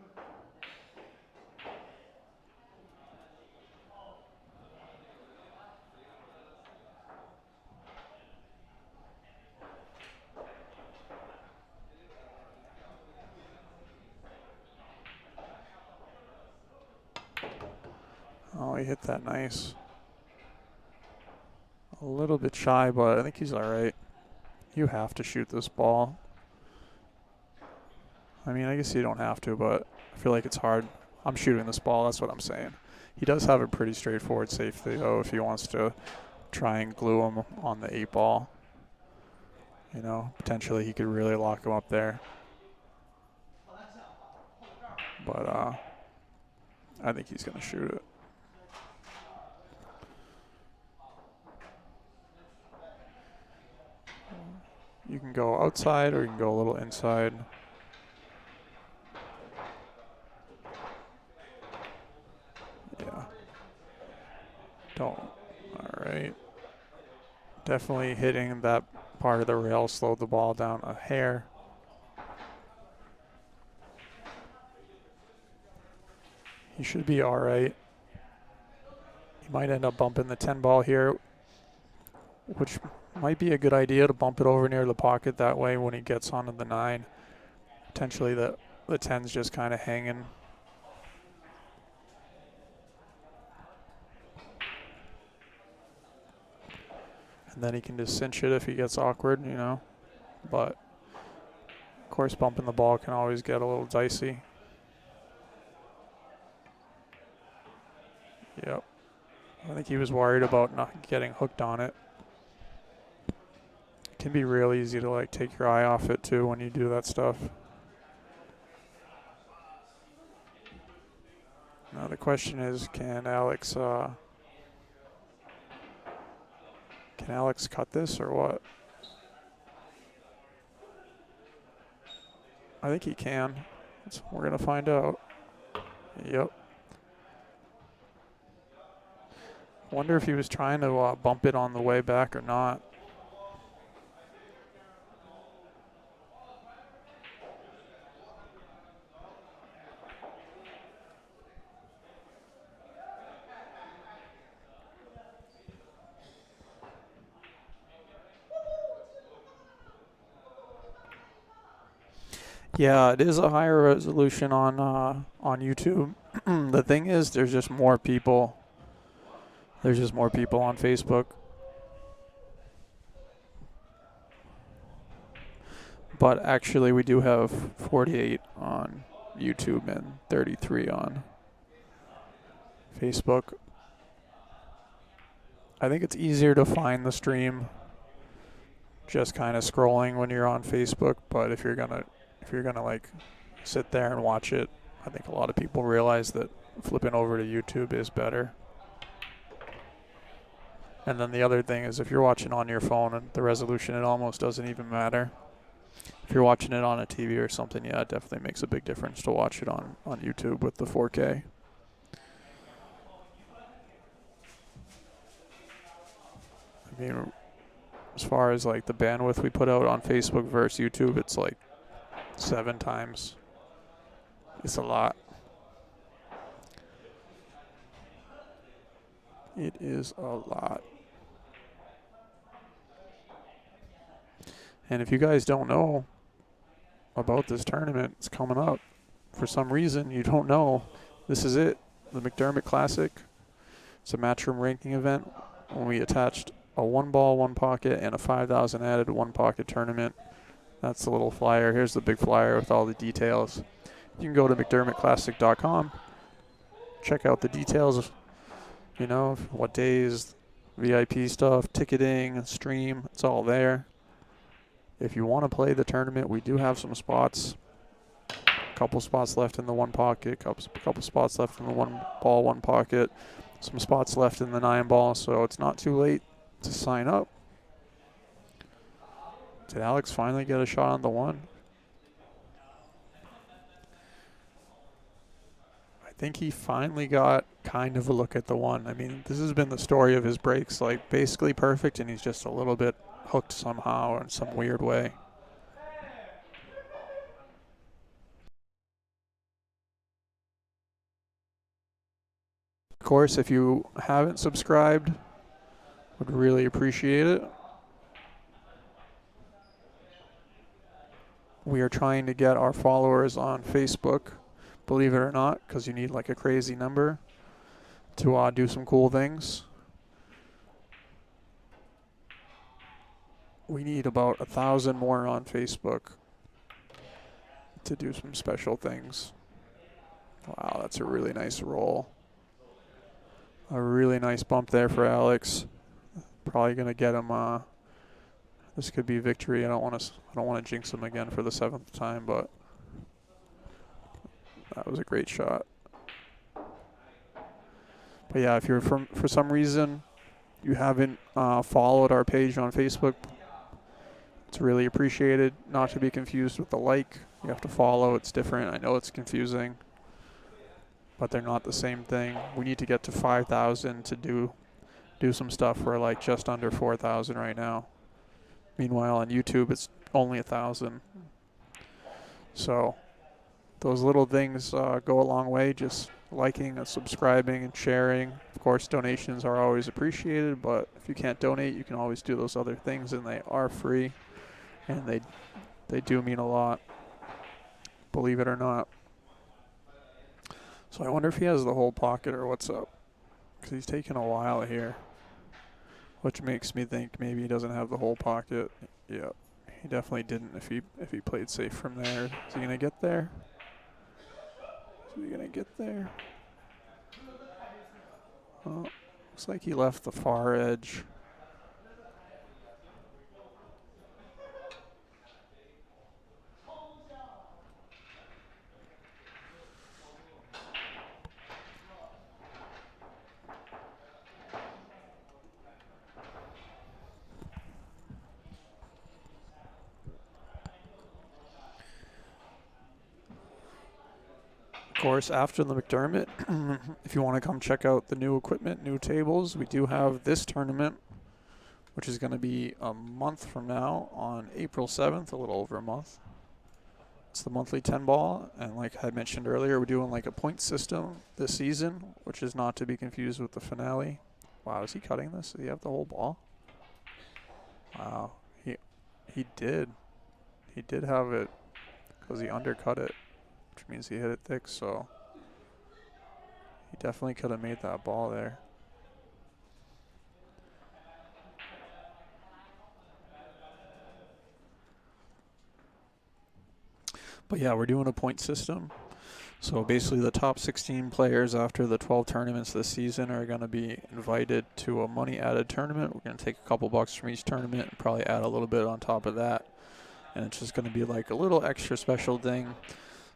Oh, he hit that nice. A little bit shy, but I think he's all right. You have to shoot this ball. I mean, I guess you don't have to, but I feel like it's hard. I'm shooting this ball, that's what I'm saying. He does have a pretty straightforward safety, though, if he wants to try and glue him on the 8 ball. You know, potentially he could really lock him up there. But I think he's going to shoot it. You can go outside or you can go a little inside. Yeah. Don't. All right. Definitely hitting that part of the rail slowed the ball down a hair. He should be all right. He might end up bumping the 10 ball here, which might be a good idea to bump it over near the pocket. That way when he gets onto the 9, potentially the 10's just kind of hanging. And then he can just cinch it if he gets awkward, you know. But, of course, bumping the ball can always get a little dicey. Yep. I think he was worried about not getting hooked on it. It can be real easy to, like, take your eye off it, too, when you do that stuff. Now the question is, can Alex cut this or what? I think he can. We're going to find out. Yep. Wonder if he was trying to bump it on the way back or not. Yeah, it is a higher resolution on YouTube. The thing is, there's just more people. There's just more people on Facebook. But actually, we do have 48 on YouTube and 33 on Facebook. I think it's easier to find the stream just kind of scrolling when you're on Facebook, but if you're gonna like sit there and watch it, I think a lot of people realize that flipping over to YouTube is better. And then the other thing is if you're watching on your phone and the resolution, it almost doesn't even matter. If you're watching it on a TV or something, yeah, it definitely makes a big difference to watch it on YouTube with the 4K. I mean, as far as like the bandwidth we put out on Facebook versus YouTube, it's like 7 times. It's a lot. It is a lot. And if you guys don't know about this tournament, it's coming up. For some reason, you don't know. This is it. The McDermott Classic. It's a matchroom ranking event when we attached a 1 ball, 1 pocket, and a 5,000 added 1 pocket tournament. That's the little flyer. Here's the big flyer with all the details. You can go to McDermottClassic.com. Check out the details. You know, what days, VIP stuff, ticketing, stream. It's all there. If you want to play the tournament, we do have some spots. A couple spots left in the 1 pocket, couple spots left in the 1 ball, 1 pocket, some spots left in the 9 ball, so it's not too late to sign up. Did Alex finally get a shot on the 1? I think he finally got kind of a look at the 1. I mean, this has been the story of his breaks, like basically perfect, and he's just a little bit hooked somehow in some weird way. Of course, if you haven't subscribed, would really appreciate it. We are trying to get our followers on Facebook, believe it or not, because you need like a crazy number to do some cool things. We need about 1,000 more on Facebook to do some special things. Wow, that's a really nice roll. A really nice bump there for Alex. Probably gonna get him. This could be victory. I don't want to jinx him again for the 7th time, but that was a great shot. But yeah, if you're for some reason you haven't followed our page on Facebook, it's really appreciated. Not to be confused with the like. You have to follow. It's different. I know it's confusing, but they're not the same thing. We need to get to 5,000 to do some stuff. We're like just under 4,000 right now. Meanwhile, on YouTube, it's only 1,000. So those little things go a long way. Just liking and subscribing and sharing. Of course, donations are always appreciated, but if you can't donate, you can always do those other things, and they are free, and they do mean a lot, believe it or not. So I wonder if he has the whole pocket or what's up, because he's taking a while here, which makes me think maybe he doesn't have the whole pocket. Yep, he definitely didn't if he played safe from there. Is he gonna get there? Is he gonna get there? Oh, looks like he left the far edge. Of course, after the McDermott, if you want to come check out the new equipment, new tables, we do have this tournament, which is going to be a month from now on April 7th, a little over a month. It's the monthly 10 ball, and like I mentioned earlier, we're doing like a point system this season, which is not to be confused with the finale. Wow, is he cutting this? Does he have the whole ball? Wow, he did. He did have it because he undercut it, which means he hit it thick, so he definitely could have made that ball there. But yeah, we're doing a point system. So basically the top 16 players after the 12 tournaments this season are going to be invited to a money added tournament. We're going to take a couple bucks from each tournament and probably add a little bit on top of that. And it's just going to be like a little extra special thing,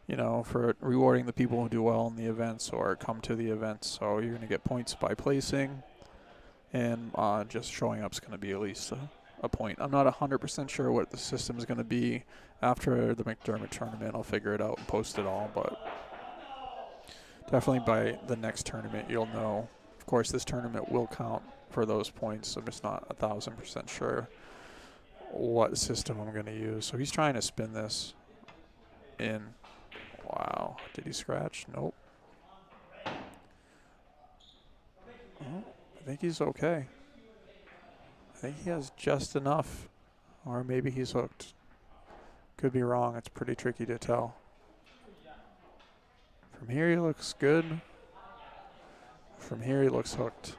you know, for rewarding the people who do well in the events or come to the events. So you're going to get points by placing, and just showing up is going to be at least a point. I'm not 100% sure what the system is going to be after the McDermott tournament. I'll figure it out and post it all, but definitely by the next tournament you'll know. Of course, this tournament will count for those points. I'm just not 1,000% sure what system I'm going to use. So he's trying to spin this in. Wow. Did he scratch? Nope. Oh, I think he's okay. I think he has just enough. Or maybe he's hooked. Could be wrong. It's pretty tricky to tell. From here he looks good. From here he looks hooked.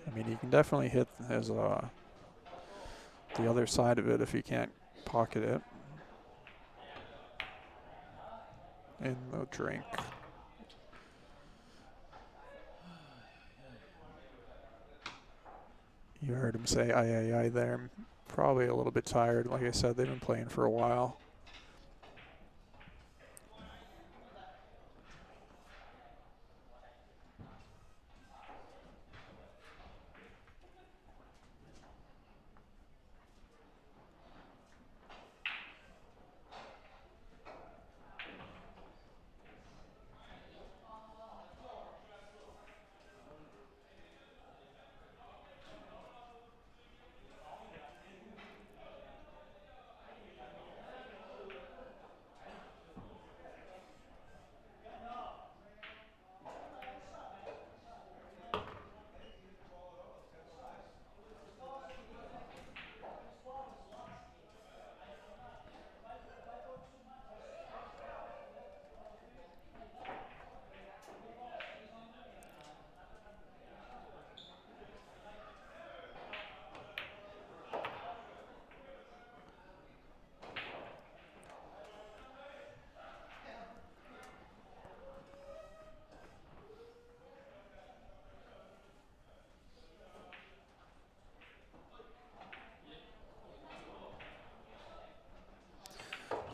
I mean, he can definitely hit his the other side of it if he can't pocket it. In the drink. You heard him say aye aye aye there. Probably a little bit tired. Like I said, they've been playing for a while.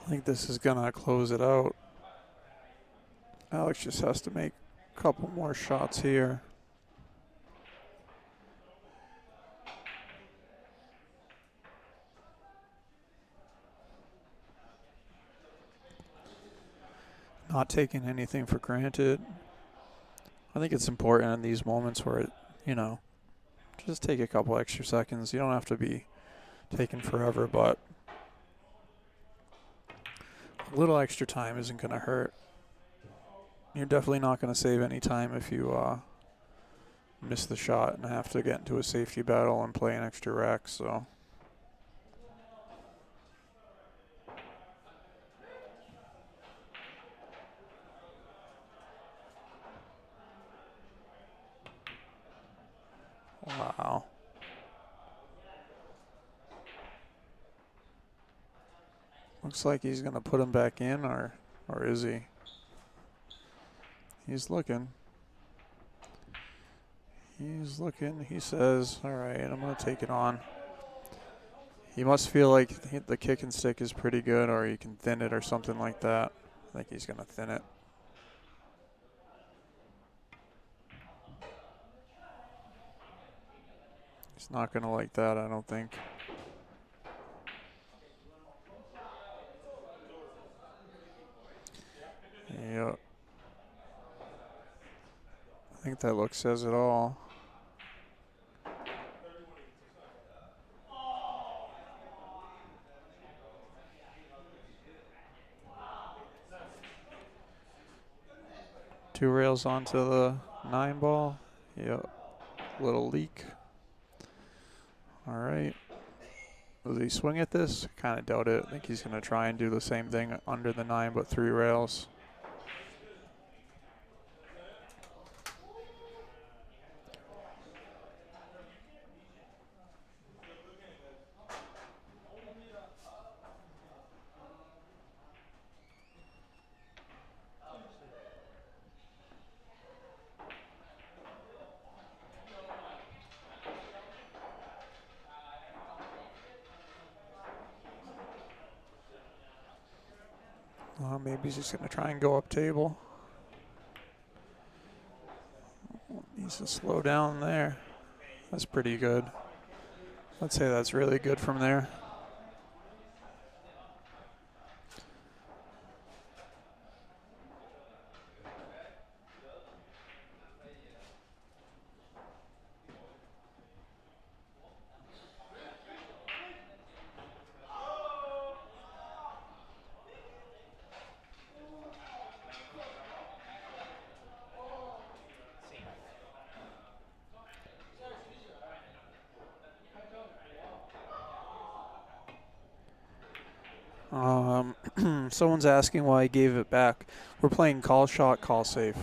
I think this is gonna close it out. Alex just has to make a couple more shots here. Not taking anything for granted. I think it's important in these moments where, you know, just take a couple extra seconds. You don't have to be taking forever, but a little extra time isn't going to hurt. You're definitely not going to save any time if you miss the shot and have to get into a safety battle and play an extra rack, so. Wow. Looks like he's going to put him back in, or is he? He's looking. He's looking. He says, all right, I'm going to take it on. He must feel like the kick and stick is pretty good, or he can thin it or something like that. I think he's going to thin it. He's not going to like that, I don't think. Yep. I think that look says it all. Two rails onto the 9 ball. Yep. Little leak. All right. Does he swing at this? Kind of doubt it. I think he's going to try and do the same thing under the 9, but 3 rails. Maybe he's just going to try and go up table. Needs to slow down there. That's pretty good. I'd say that's really good from there. Someone's asking why I gave it back. We're playing call shot, call safe.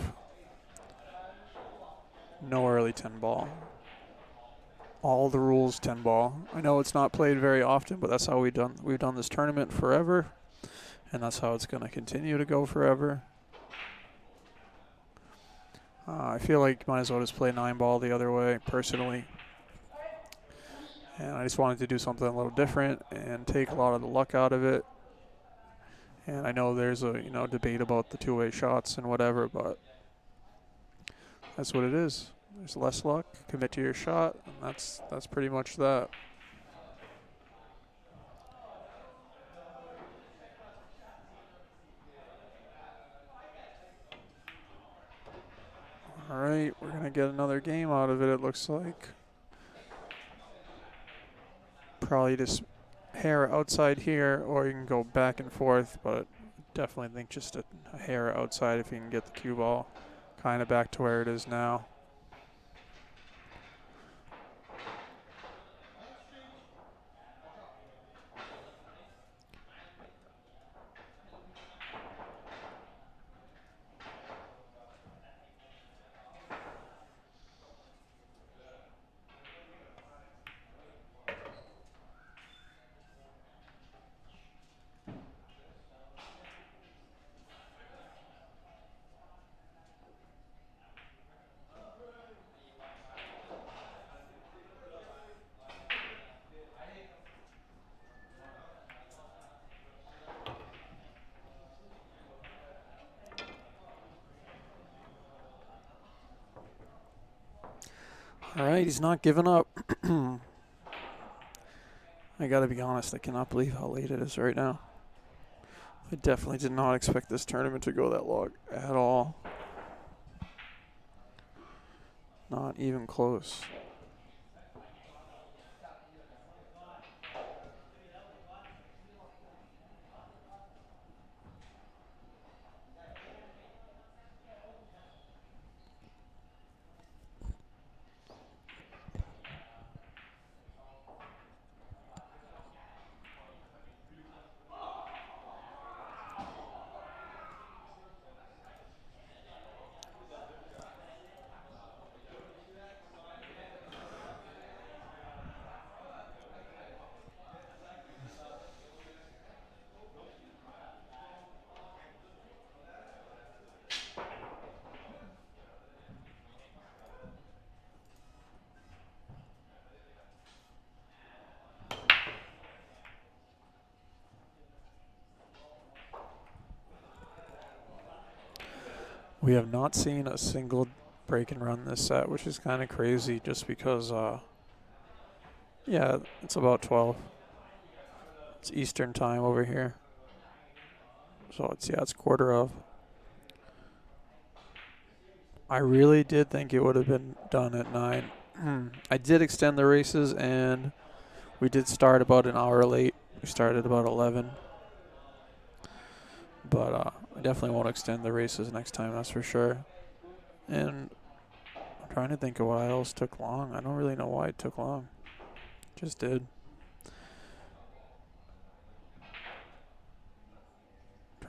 No early 10 ball. All the rules 10 ball. I know it's not played very often, but that's how we've done this tournament forever, and that's how it's going to continue to go forever. I feel like might as well just play 9 ball the other way, personally. And I just wanted to do something a little different and take a lot of the luck out of it. And I know there's a debate about the two-way shots and whatever, but that's what it is. There's less luck. Commit to your shot, and that's pretty much that. All right, we're gonna get another game out of it. It looks like probably just hair outside here, or you can go back and forth, but definitely think just a hair outside if you can get the cue ball kind of back to where it is now. All right, he's not giving up. I gotta be honest, I cannot believe how late it is right now. I definitely did not expect this tournament to go that long at all. Not even close. We have not seen a single break and run this set, which is kind of crazy just because, yeah, it's about 12. It's Eastern time over here. So it's quarter of. I really did think it would have been done at 9. I did extend the races, and we did start about an hour late. We started about 11. But I definitely won't extend the races next time, that's for sure. And I'm trying to think of why else took long. I don't really know why it took long. Just did.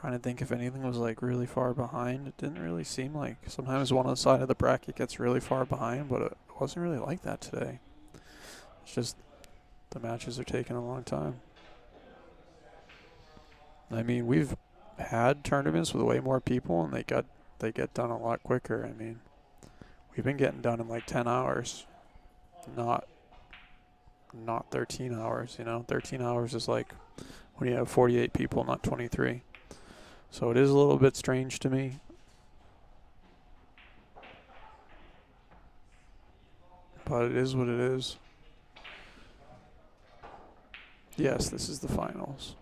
Trying to think if anything was like really far behind. It didn't really seem like. Sometimes one side of the bracket gets really far behind, but it wasn't really like that today. It's just the matches are taking a long time. I mean, we've had tournaments with way more people, and they get done a lot quicker. I mean, we've been getting done in like 10 hours, not 13 hours. You know, 13 hours is like when you have 48 people, not 23. So it is a little bit strange to me. But it is what it is. Yes, this is the finals.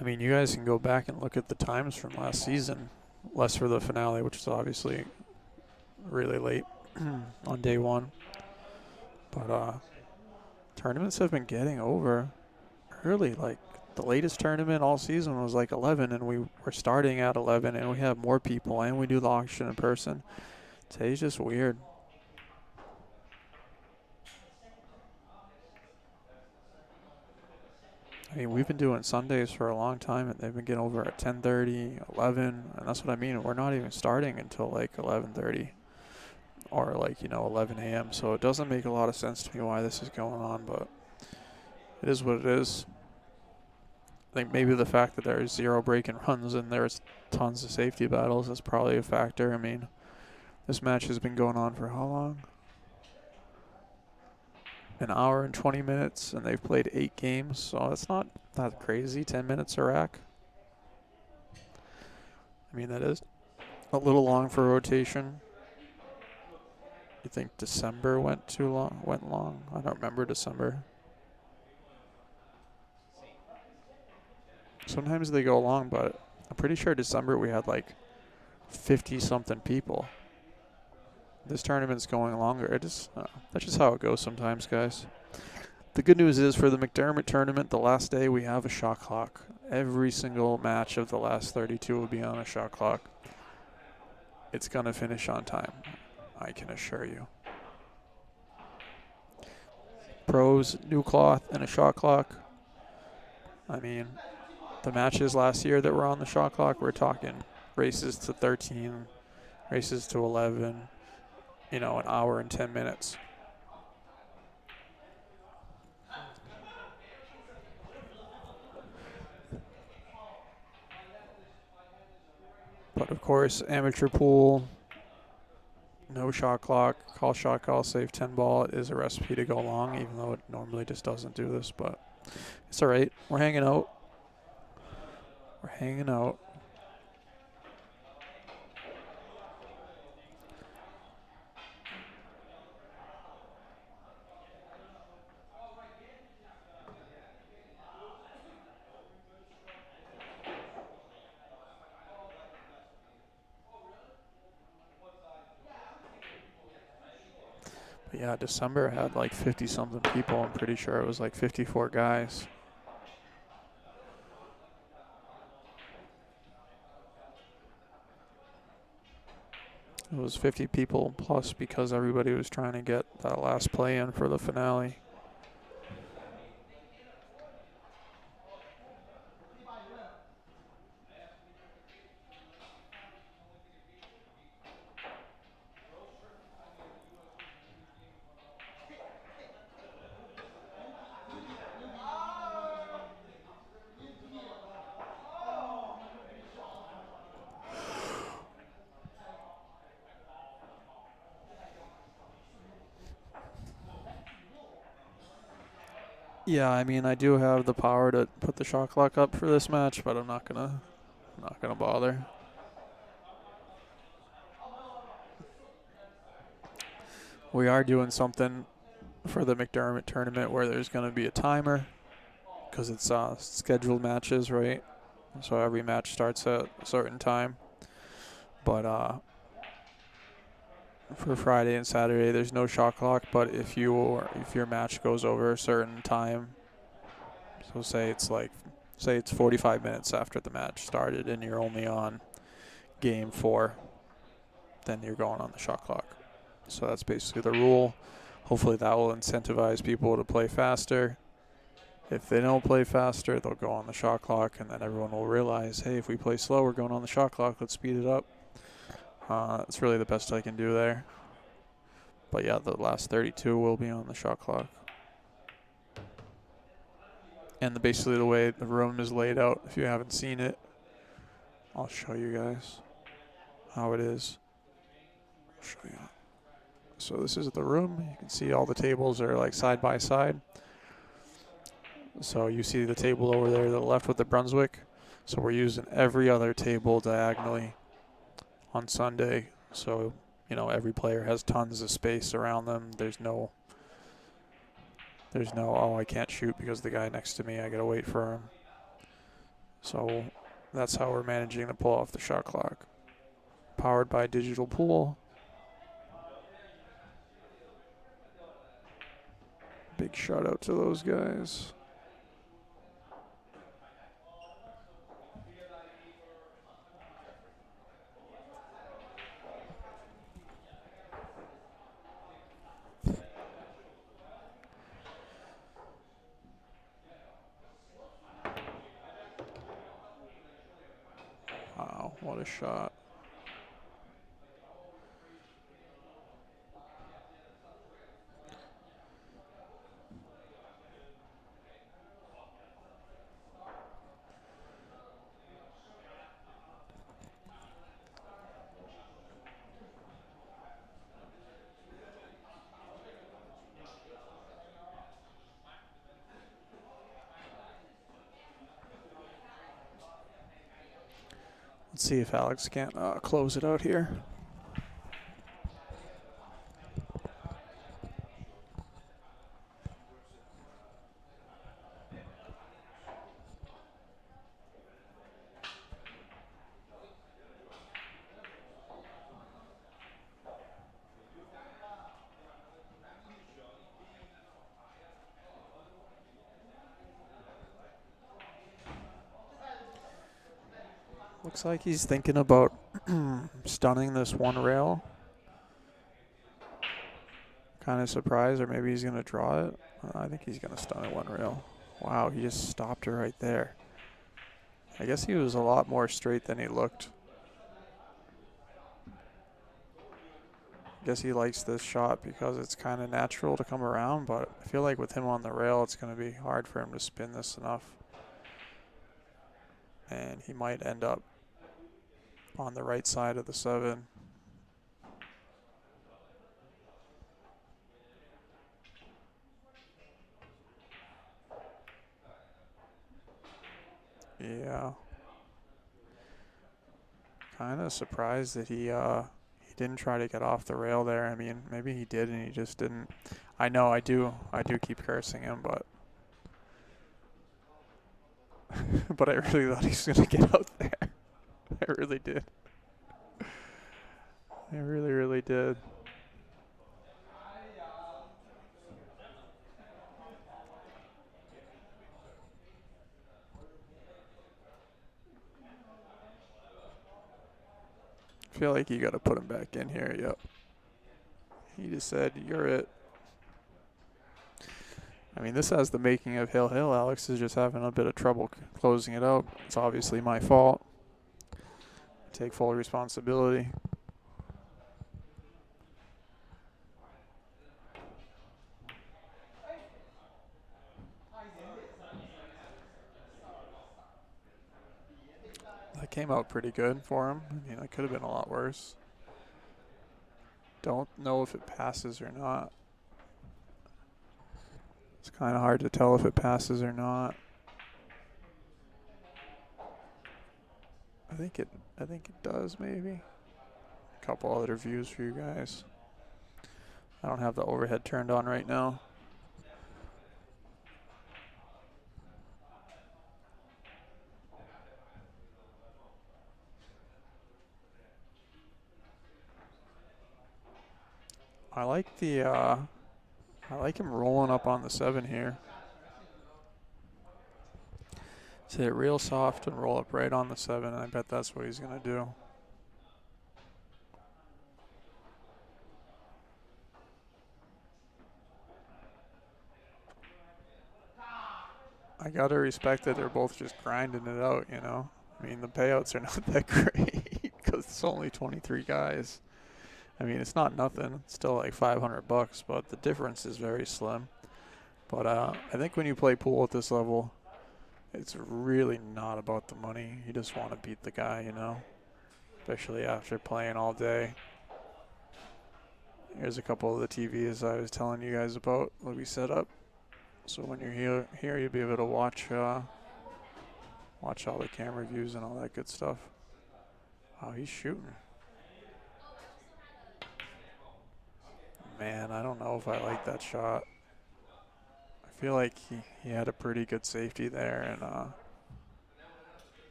I mean, you guys can go back and look at the times from last season, less for the finale, which is obviously really late on day one. But tournaments have been getting over early. Like the latest tournament all season was like 11, and we were starting at 11, and we have more people, and we do the auction in person. Today's just weird. I mean, we've been doing Sundays for a long time, and they've been getting over at 10:30, 11, and that's what I mean. We're not even starting until like 11:30 or like, 11 a.m. So it doesn't make a lot of sense to me why this is going on, but it is what it is. I think maybe the fact that there's 0 break-in runs and there's tons of safety battles is probably a factor. I mean, this match has been going on for how long? An hour and 20 minutes, and they've played 8 games, so it's not that crazy. 10 minutes a rack. I mean, that is a little long for rotation. You think December went long? I don't remember December. Sometimes they go long, but I'm pretty sure December we had like 50-something people. This tournament's going longer. That's just how it goes sometimes, guys. The good news is for the McDermott tournament, the last day we have a shot clock. Every single match of the last 32 will be on a shot clock. It's going to finish on time, I can assure you. Pros, new cloth, and a shot clock. I mean, the matches last year that were on the shot clock, we're talking races to 13, races to 11, an hour and 10 minutes. But of course, amateur pool, no shot clock, call shot, call safe, 10 ball is a recipe to go long, even though it normally just doesn't do this, but it's all right. We're hanging out. We're hanging out. But yeah, December had like 50-something people. I'm pretty sure it was like 54 guys. It was 50 people plus because everybody was trying to get that last play in for the finale. Yeah, I mean, I do have the power to put the shot clock up for this match, but I'm not gonna bother. We are doing something for the McDermott tournament where there's gonna be a timer because it's scheduled matches, right? So every match starts at a certain time. But for Friday and Saturday, there's no shot clock. But if your match goes over a certain time, so say it's 45 minutes after the match started and you're only on game 4, then you're going on the shot clock. So that's basically the rule. Hopefully that will incentivize people to play faster. If they don't play faster, they'll go on the shot clock, and then everyone will realize, hey, if we play slow, we're going on the shot clock. Let's speed it up. That's really the best I can do there. But yeah, the last 32 will be on the shot clock. And basically the way the room is laid out, if you haven't seen it, I'll show you guys how it is. I'll show you. So this is the room. You can see all the tables are like side by side. So you see the table over there to the left with the Brunswick. So we're using every other table diagonally on Sunday. So, you know, every player has tons of space around them. There's no, oh, I can't shoot because the guy next to me, I gotta wait for him. So that's how we're managing the pull off the shot clock. Powered by Digital Pool. Big shout out to those guys. Wow, what a shot. Let's see if Alex can't close it out here. Looks like he's thinking about stunning this one rail. Kind of surprised, or maybe he's going to draw it. I think he's going to stun it one rail. Wow, he just stopped her right there. I guess he was a lot more straight than he looked. I guess he likes this shot because it's kind of natural to come around, but I feel like with him on the rail, it's going to be hard for him to spin this enough. And he might end up on the right side of the 7. Yeah. Kind of surprised that he didn't try to get off the rail there. I mean, maybe he did and he just didn't. I know I do keep cursing him, but but I really thought he was going to get out there. I really did. I really, really did. I feel like you got to put him back in here. Yep. He just said, "You're it." I mean, this has the making of Hill Hill. Alex is just having a bit of trouble closing it out. It's obviously my fault. I take full responsibility. That came out pretty good for him. I mean, it could have been a lot worse. Don't know if it passes or not. It's kind of hard to tell if it passes or not. I think it does maybe. A couple other views for you guys. I don't have the overhead turned on right now. I like the I like him rolling up on the 7 here. Hit it real soft and roll up right on the 7. I bet that's what he's gonna do. I gotta respect that they're both just grinding it out, you know. I mean, the payouts are not that great because it's only 23 guys. I mean, it's not nothing. It's still like $500, but the difference is very slim. But I think when you play pool at this level, it's really not about the money. You just want to beat the guy, you know, especially after playing all day. Here's a couple of the TVs I was telling you guys about that we set up. So when you're here you'll be able to watch all the camera views and all that good stuff. Oh, he's shooting. Man, I don't know if I like that shot. I feel like he had a pretty good safety there, and I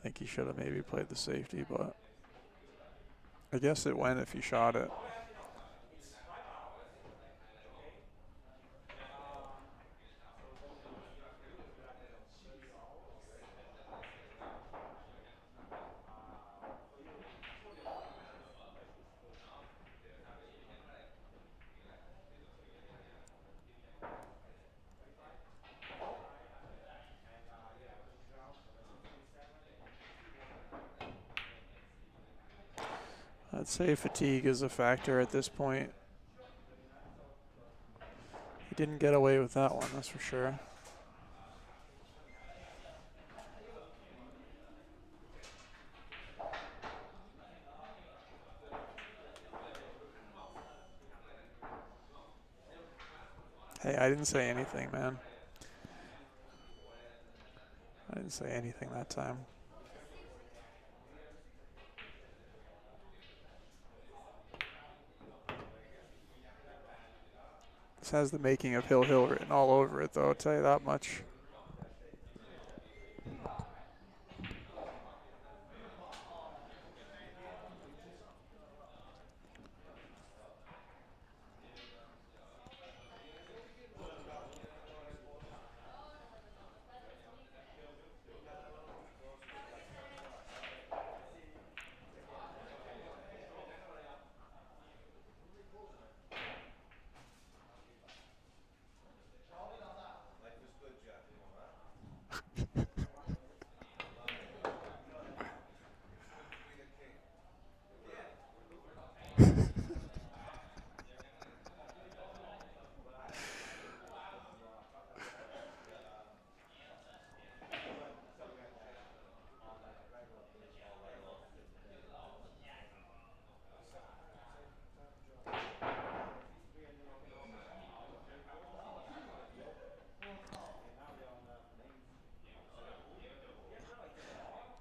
think he should have maybe played the safety, but I guess it went if he shot it. I'd say fatigue is a factor at this point. He didn't get away with that one, that's for sure. Hey, I didn't say anything, man. I didn't say anything that time. This has the making of Hill Hill written all over it, though, I'll tell you that much.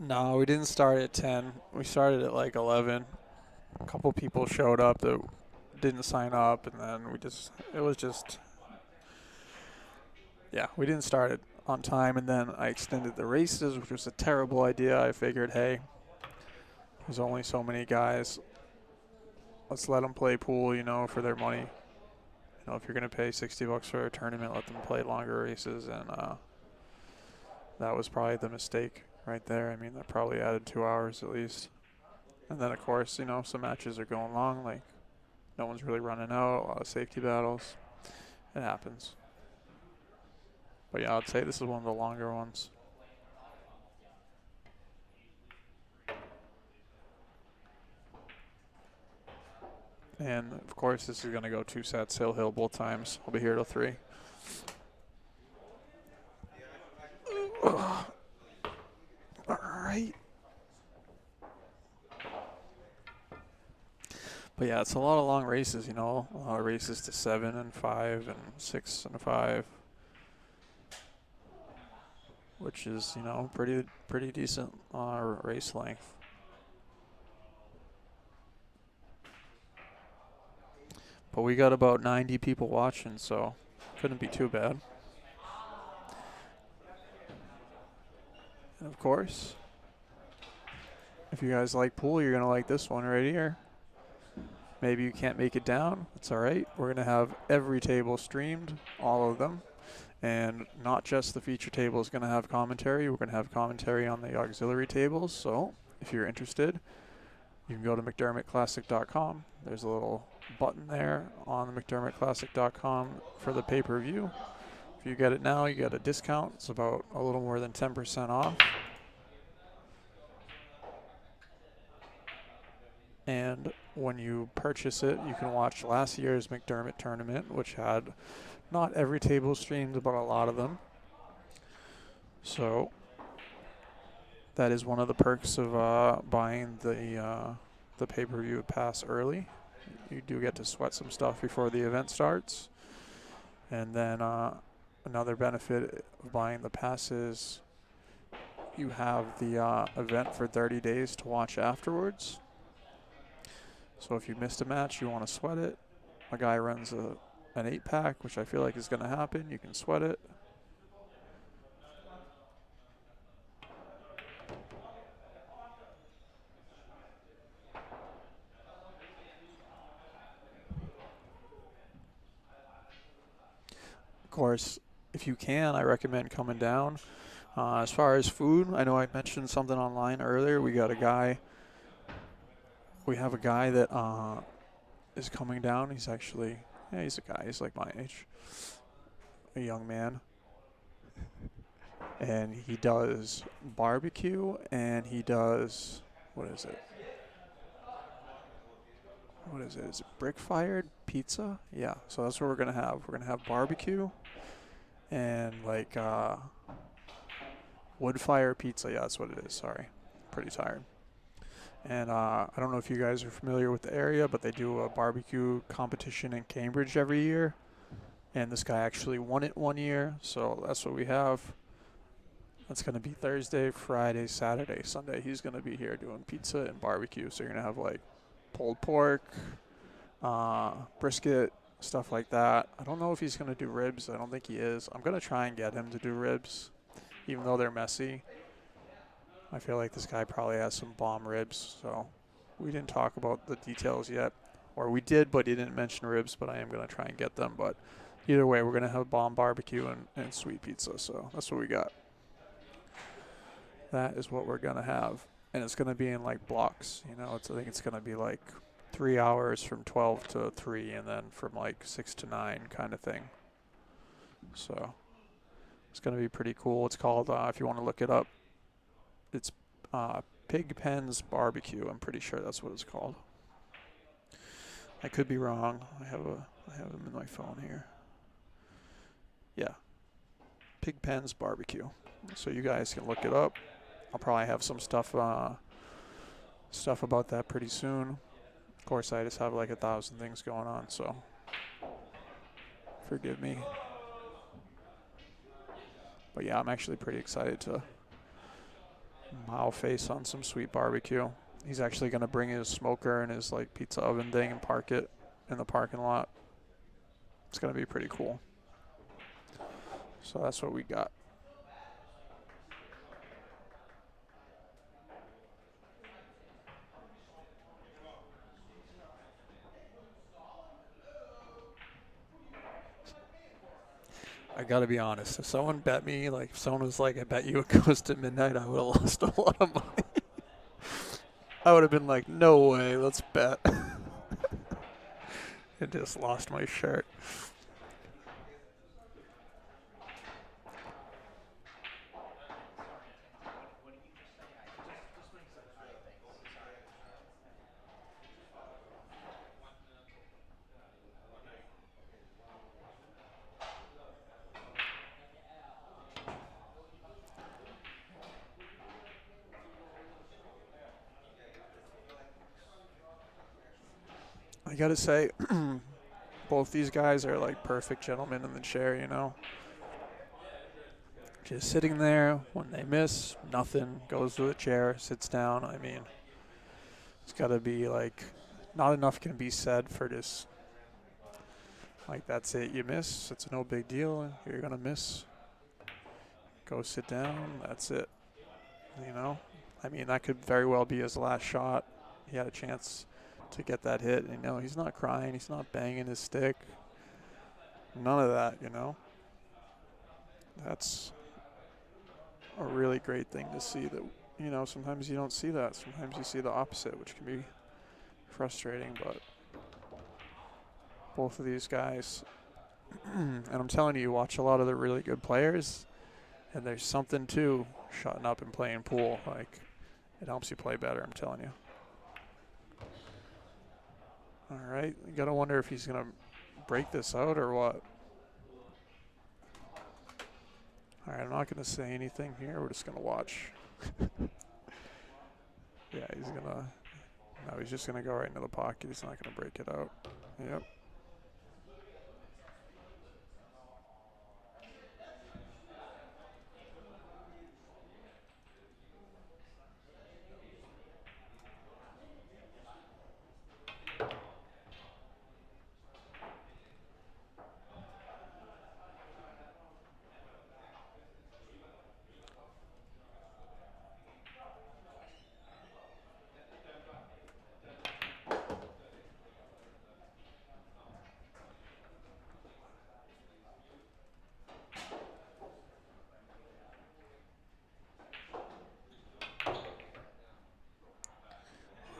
No, we didn't start at 10. We started at like 11. A couple people showed up that didn't sign up, and then it was just, yeah, we didn't start it on time, and then I extended the races, which was a terrible idea. I figured, hey, there's only so many guys. Let's let them play pool, you know, for their money. You know, if you're going to pay $60 for a tournament, let them play longer races, and that was probably the mistake right there. I mean, that probably added 2 hours at least. And then, of course, you know, some matches are going long, like no one's really running out, a lot of safety battles. It happens. But yeah, I'd say this is one of the longer ones. And of course, this is going to go 2 sets, Hill Hill both times. I'll be here till 3. All right. But yeah, it's a lot of long races, you know, a lot of races to 7 and 5 and 6 and 5, which is, you know, pretty decent race length. But we got about 90 people watching, so couldn't be too bad. And of course, if you guys like pool, you're going to like this one right here. Maybe you can't make it down. That's all right. We're going to have every table streamed, all of them. And not just the feature table is going to have commentary. We're going to have commentary on the auxiliary tables. So if you're interested, you can go to McDermottClassic.com. There's a little button there on the McDermottClassic.com for the pay-per-view. If you get it now, you get a discount. It's about a little more than 10% off. And when you purchase it, you can watch last year's McDermott tournament, which had not every table streamed, but a lot of them. So that is one of the perks of buying the pay-per-view pass early. You do get to sweat some stuff before the event starts. And then another benefit of buying the pass is you have the event for 30 days to watch afterwards. So if you missed a match, you want to sweat it. A guy runs an 8-pack, which I feel like is going to happen. You can sweat it. Of course, if you can, I recommend coming down. As far as food, I know I mentioned something online earlier. We have a guy that is coming down. He's actually, he's a guy. He's like my age, a young man. And he does barbecue and he does, what is it? Is it brick-fired pizza? Yeah, so that's what we're going to have. We're going to have barbecue and like wood-fire pizza. Yeah, that's what it is. Sorry. Pretty tired. And I don't know if you guys are familiar with the area, but they do a barbecue competition in Cambridge every year. And this guy actually won it one year, so that's what we have. That's going to be Thursday, Friday, Saturday, Sunday. He's going to be here doing pizza and barbecue. So you're going to have like pulled pork, brisket, stuff like that. I don't know if he's going to do ribs. I don't think he is. I'm going to try and get him to do ribs, even though they're messy. I feel like this guy probably has some bomb ribs. So we didn't talk about the details yet. Or we did, but he didn't mention ribs, but I am going to try and get them. But either way, we're going to have bomb barbecue and sweet pizza. So that's what we got. That is what we're going to have. And it's going to be in like blocks. You know, I think it's going to be like 3 hours from 12 to 3 and then from like 6 to 9 kind of thing. So it's going to be pretty cool. It's called, if you want to look it up, it's Pig Pens Barbecue. I'm pretty sure that's what it's called. I could be wrong. I have them in my phone here. Yeah. Pig Pens Barbecue. So you guys can look it up. I'll probably have some stuff about that pretty soon. Of course, I just have like 1,000 things going on, so forgive me. But yeah, I'm actually pretty excited to face on some sweet barbecue. He's actually going to bring his smoker and his like pizza oven thing and park it in the parking lot. It's going to be pretty cool. So that's what we got. I gotta be honest. If someone bet me, like if someone was like, I bet you it goes to midnight, I would have lost a lot of money. I would have been like, no way, let's bet. And just lost my shirt. I gotta say, both these guys are like perfect gentlemen in the chair, you know. Just sitting there, when they miss, nothing, goes to the chair, sits down. I mean, it's gotta be like, not enough can be said for just, like that's it, you miss, it's no big deal, you're gonna miss. Go sit down, that's it, you know. I mean, that could very well be his last shot. He had a chance to get that hit. You know, he's not crying. He's not banging his stick. None of that, you know. That's a really great thing to see that, you know, sometimes you don't see that. Sometimes you see the opposite, which can be frustrating. But both of these guys And I'm telling you, watch a lot of the really good players, and there's something to shutting up and playing pool. Like, it helps you play better, I'm telling you. All right, you gotta wonder if he's gonna break this out or what. All right, I'm not gonna say anything here. We're just gonna watch. Yeah, he's gonna. No, he's just gonna go right into the pocket. He's not gonna break it out. Yep.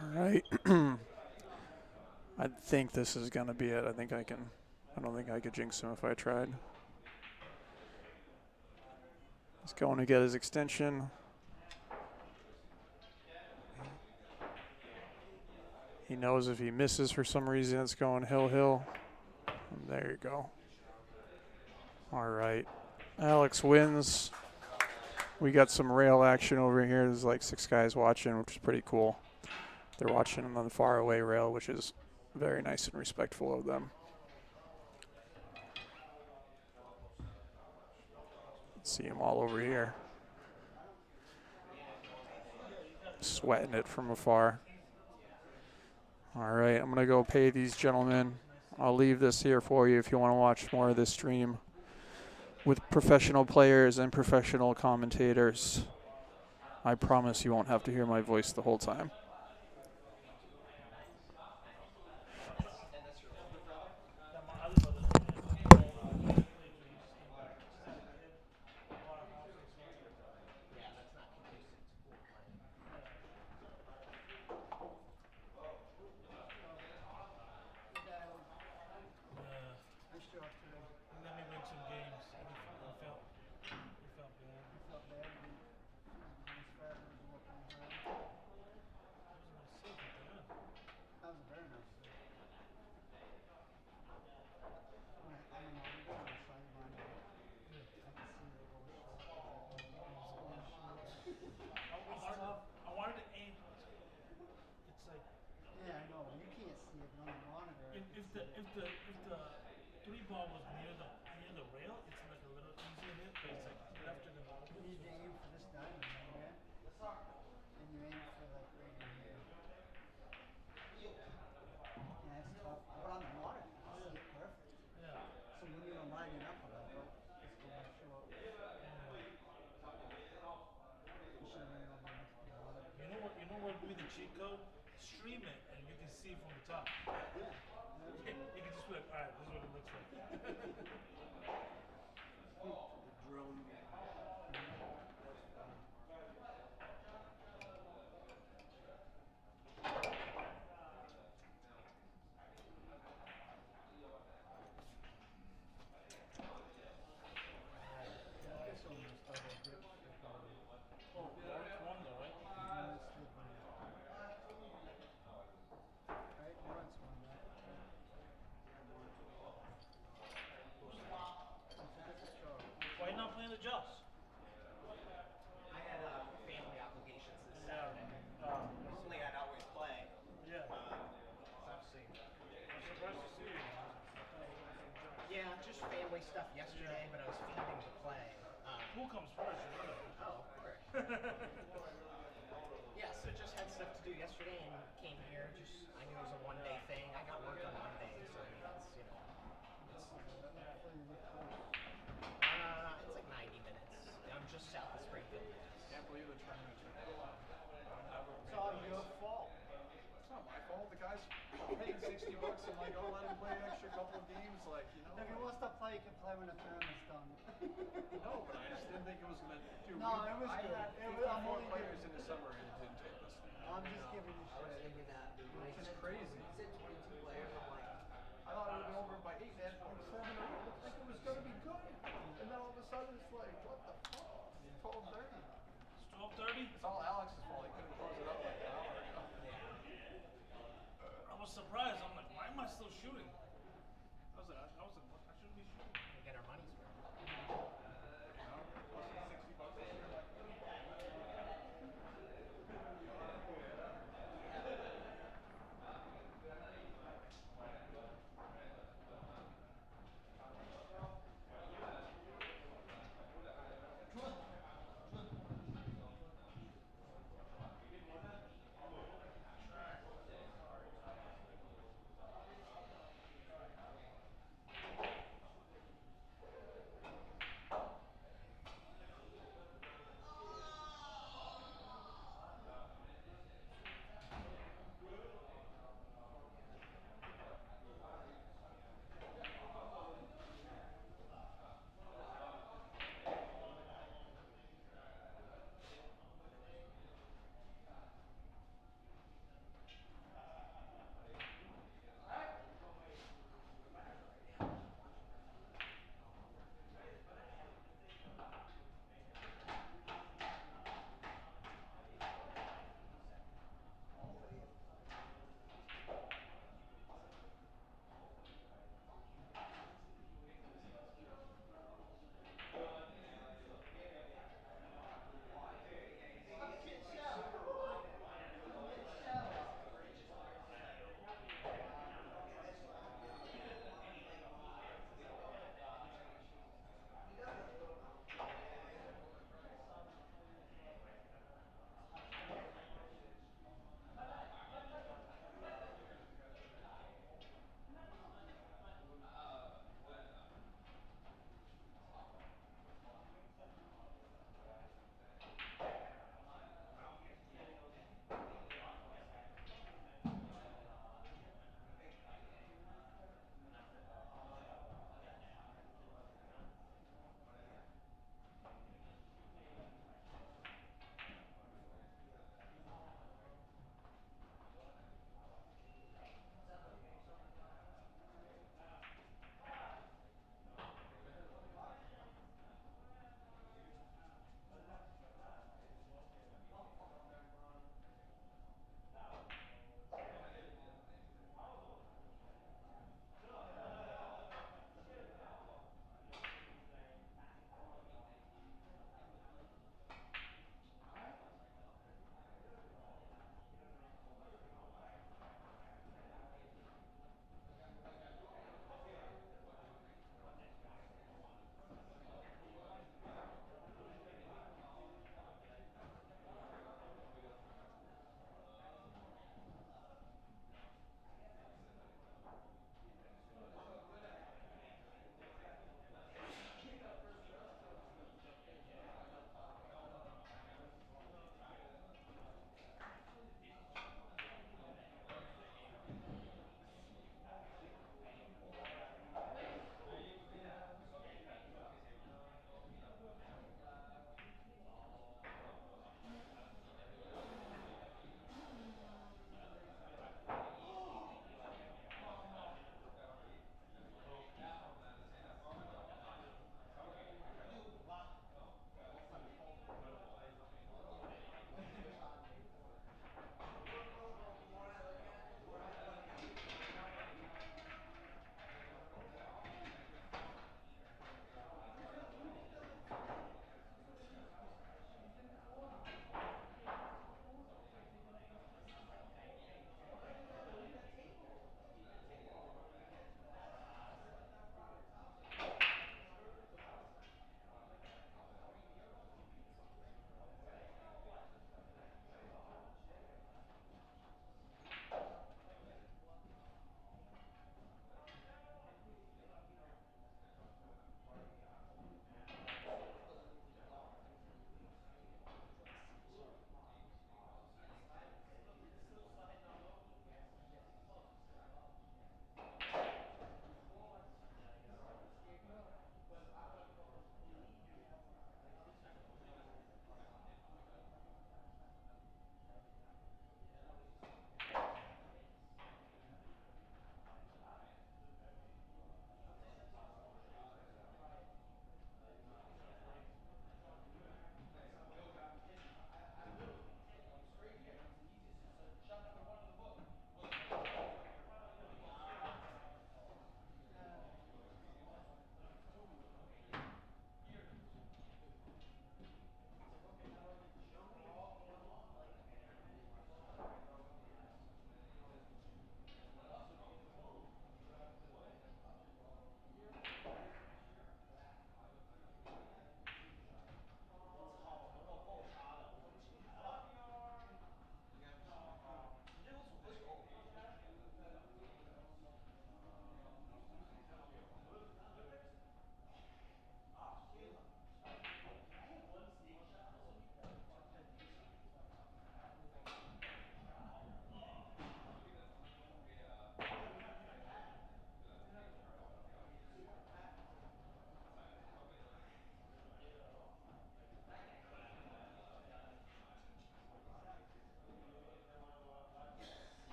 All right. I think this is gonna be it. I think I can. I don't think I could jinx him if I tried. He's going to get his extension. He knows if he misses for some reason, it's going hill. And there you go. All right. Alex wins. We got some rail action over here. There's like 6 guys watching, which is pretty cool. They're watching on the far away rail, which is very nice and respectful of them. See them all over here. Sweating it from afar. All right, I'm going to go pay these gentlemen. I'll leave this here for you if you want to watch more of this stream with professional players and professional commentators. I promise you won't have to hear my voice the whole time. sudden it's like, what the fuck? 12:30.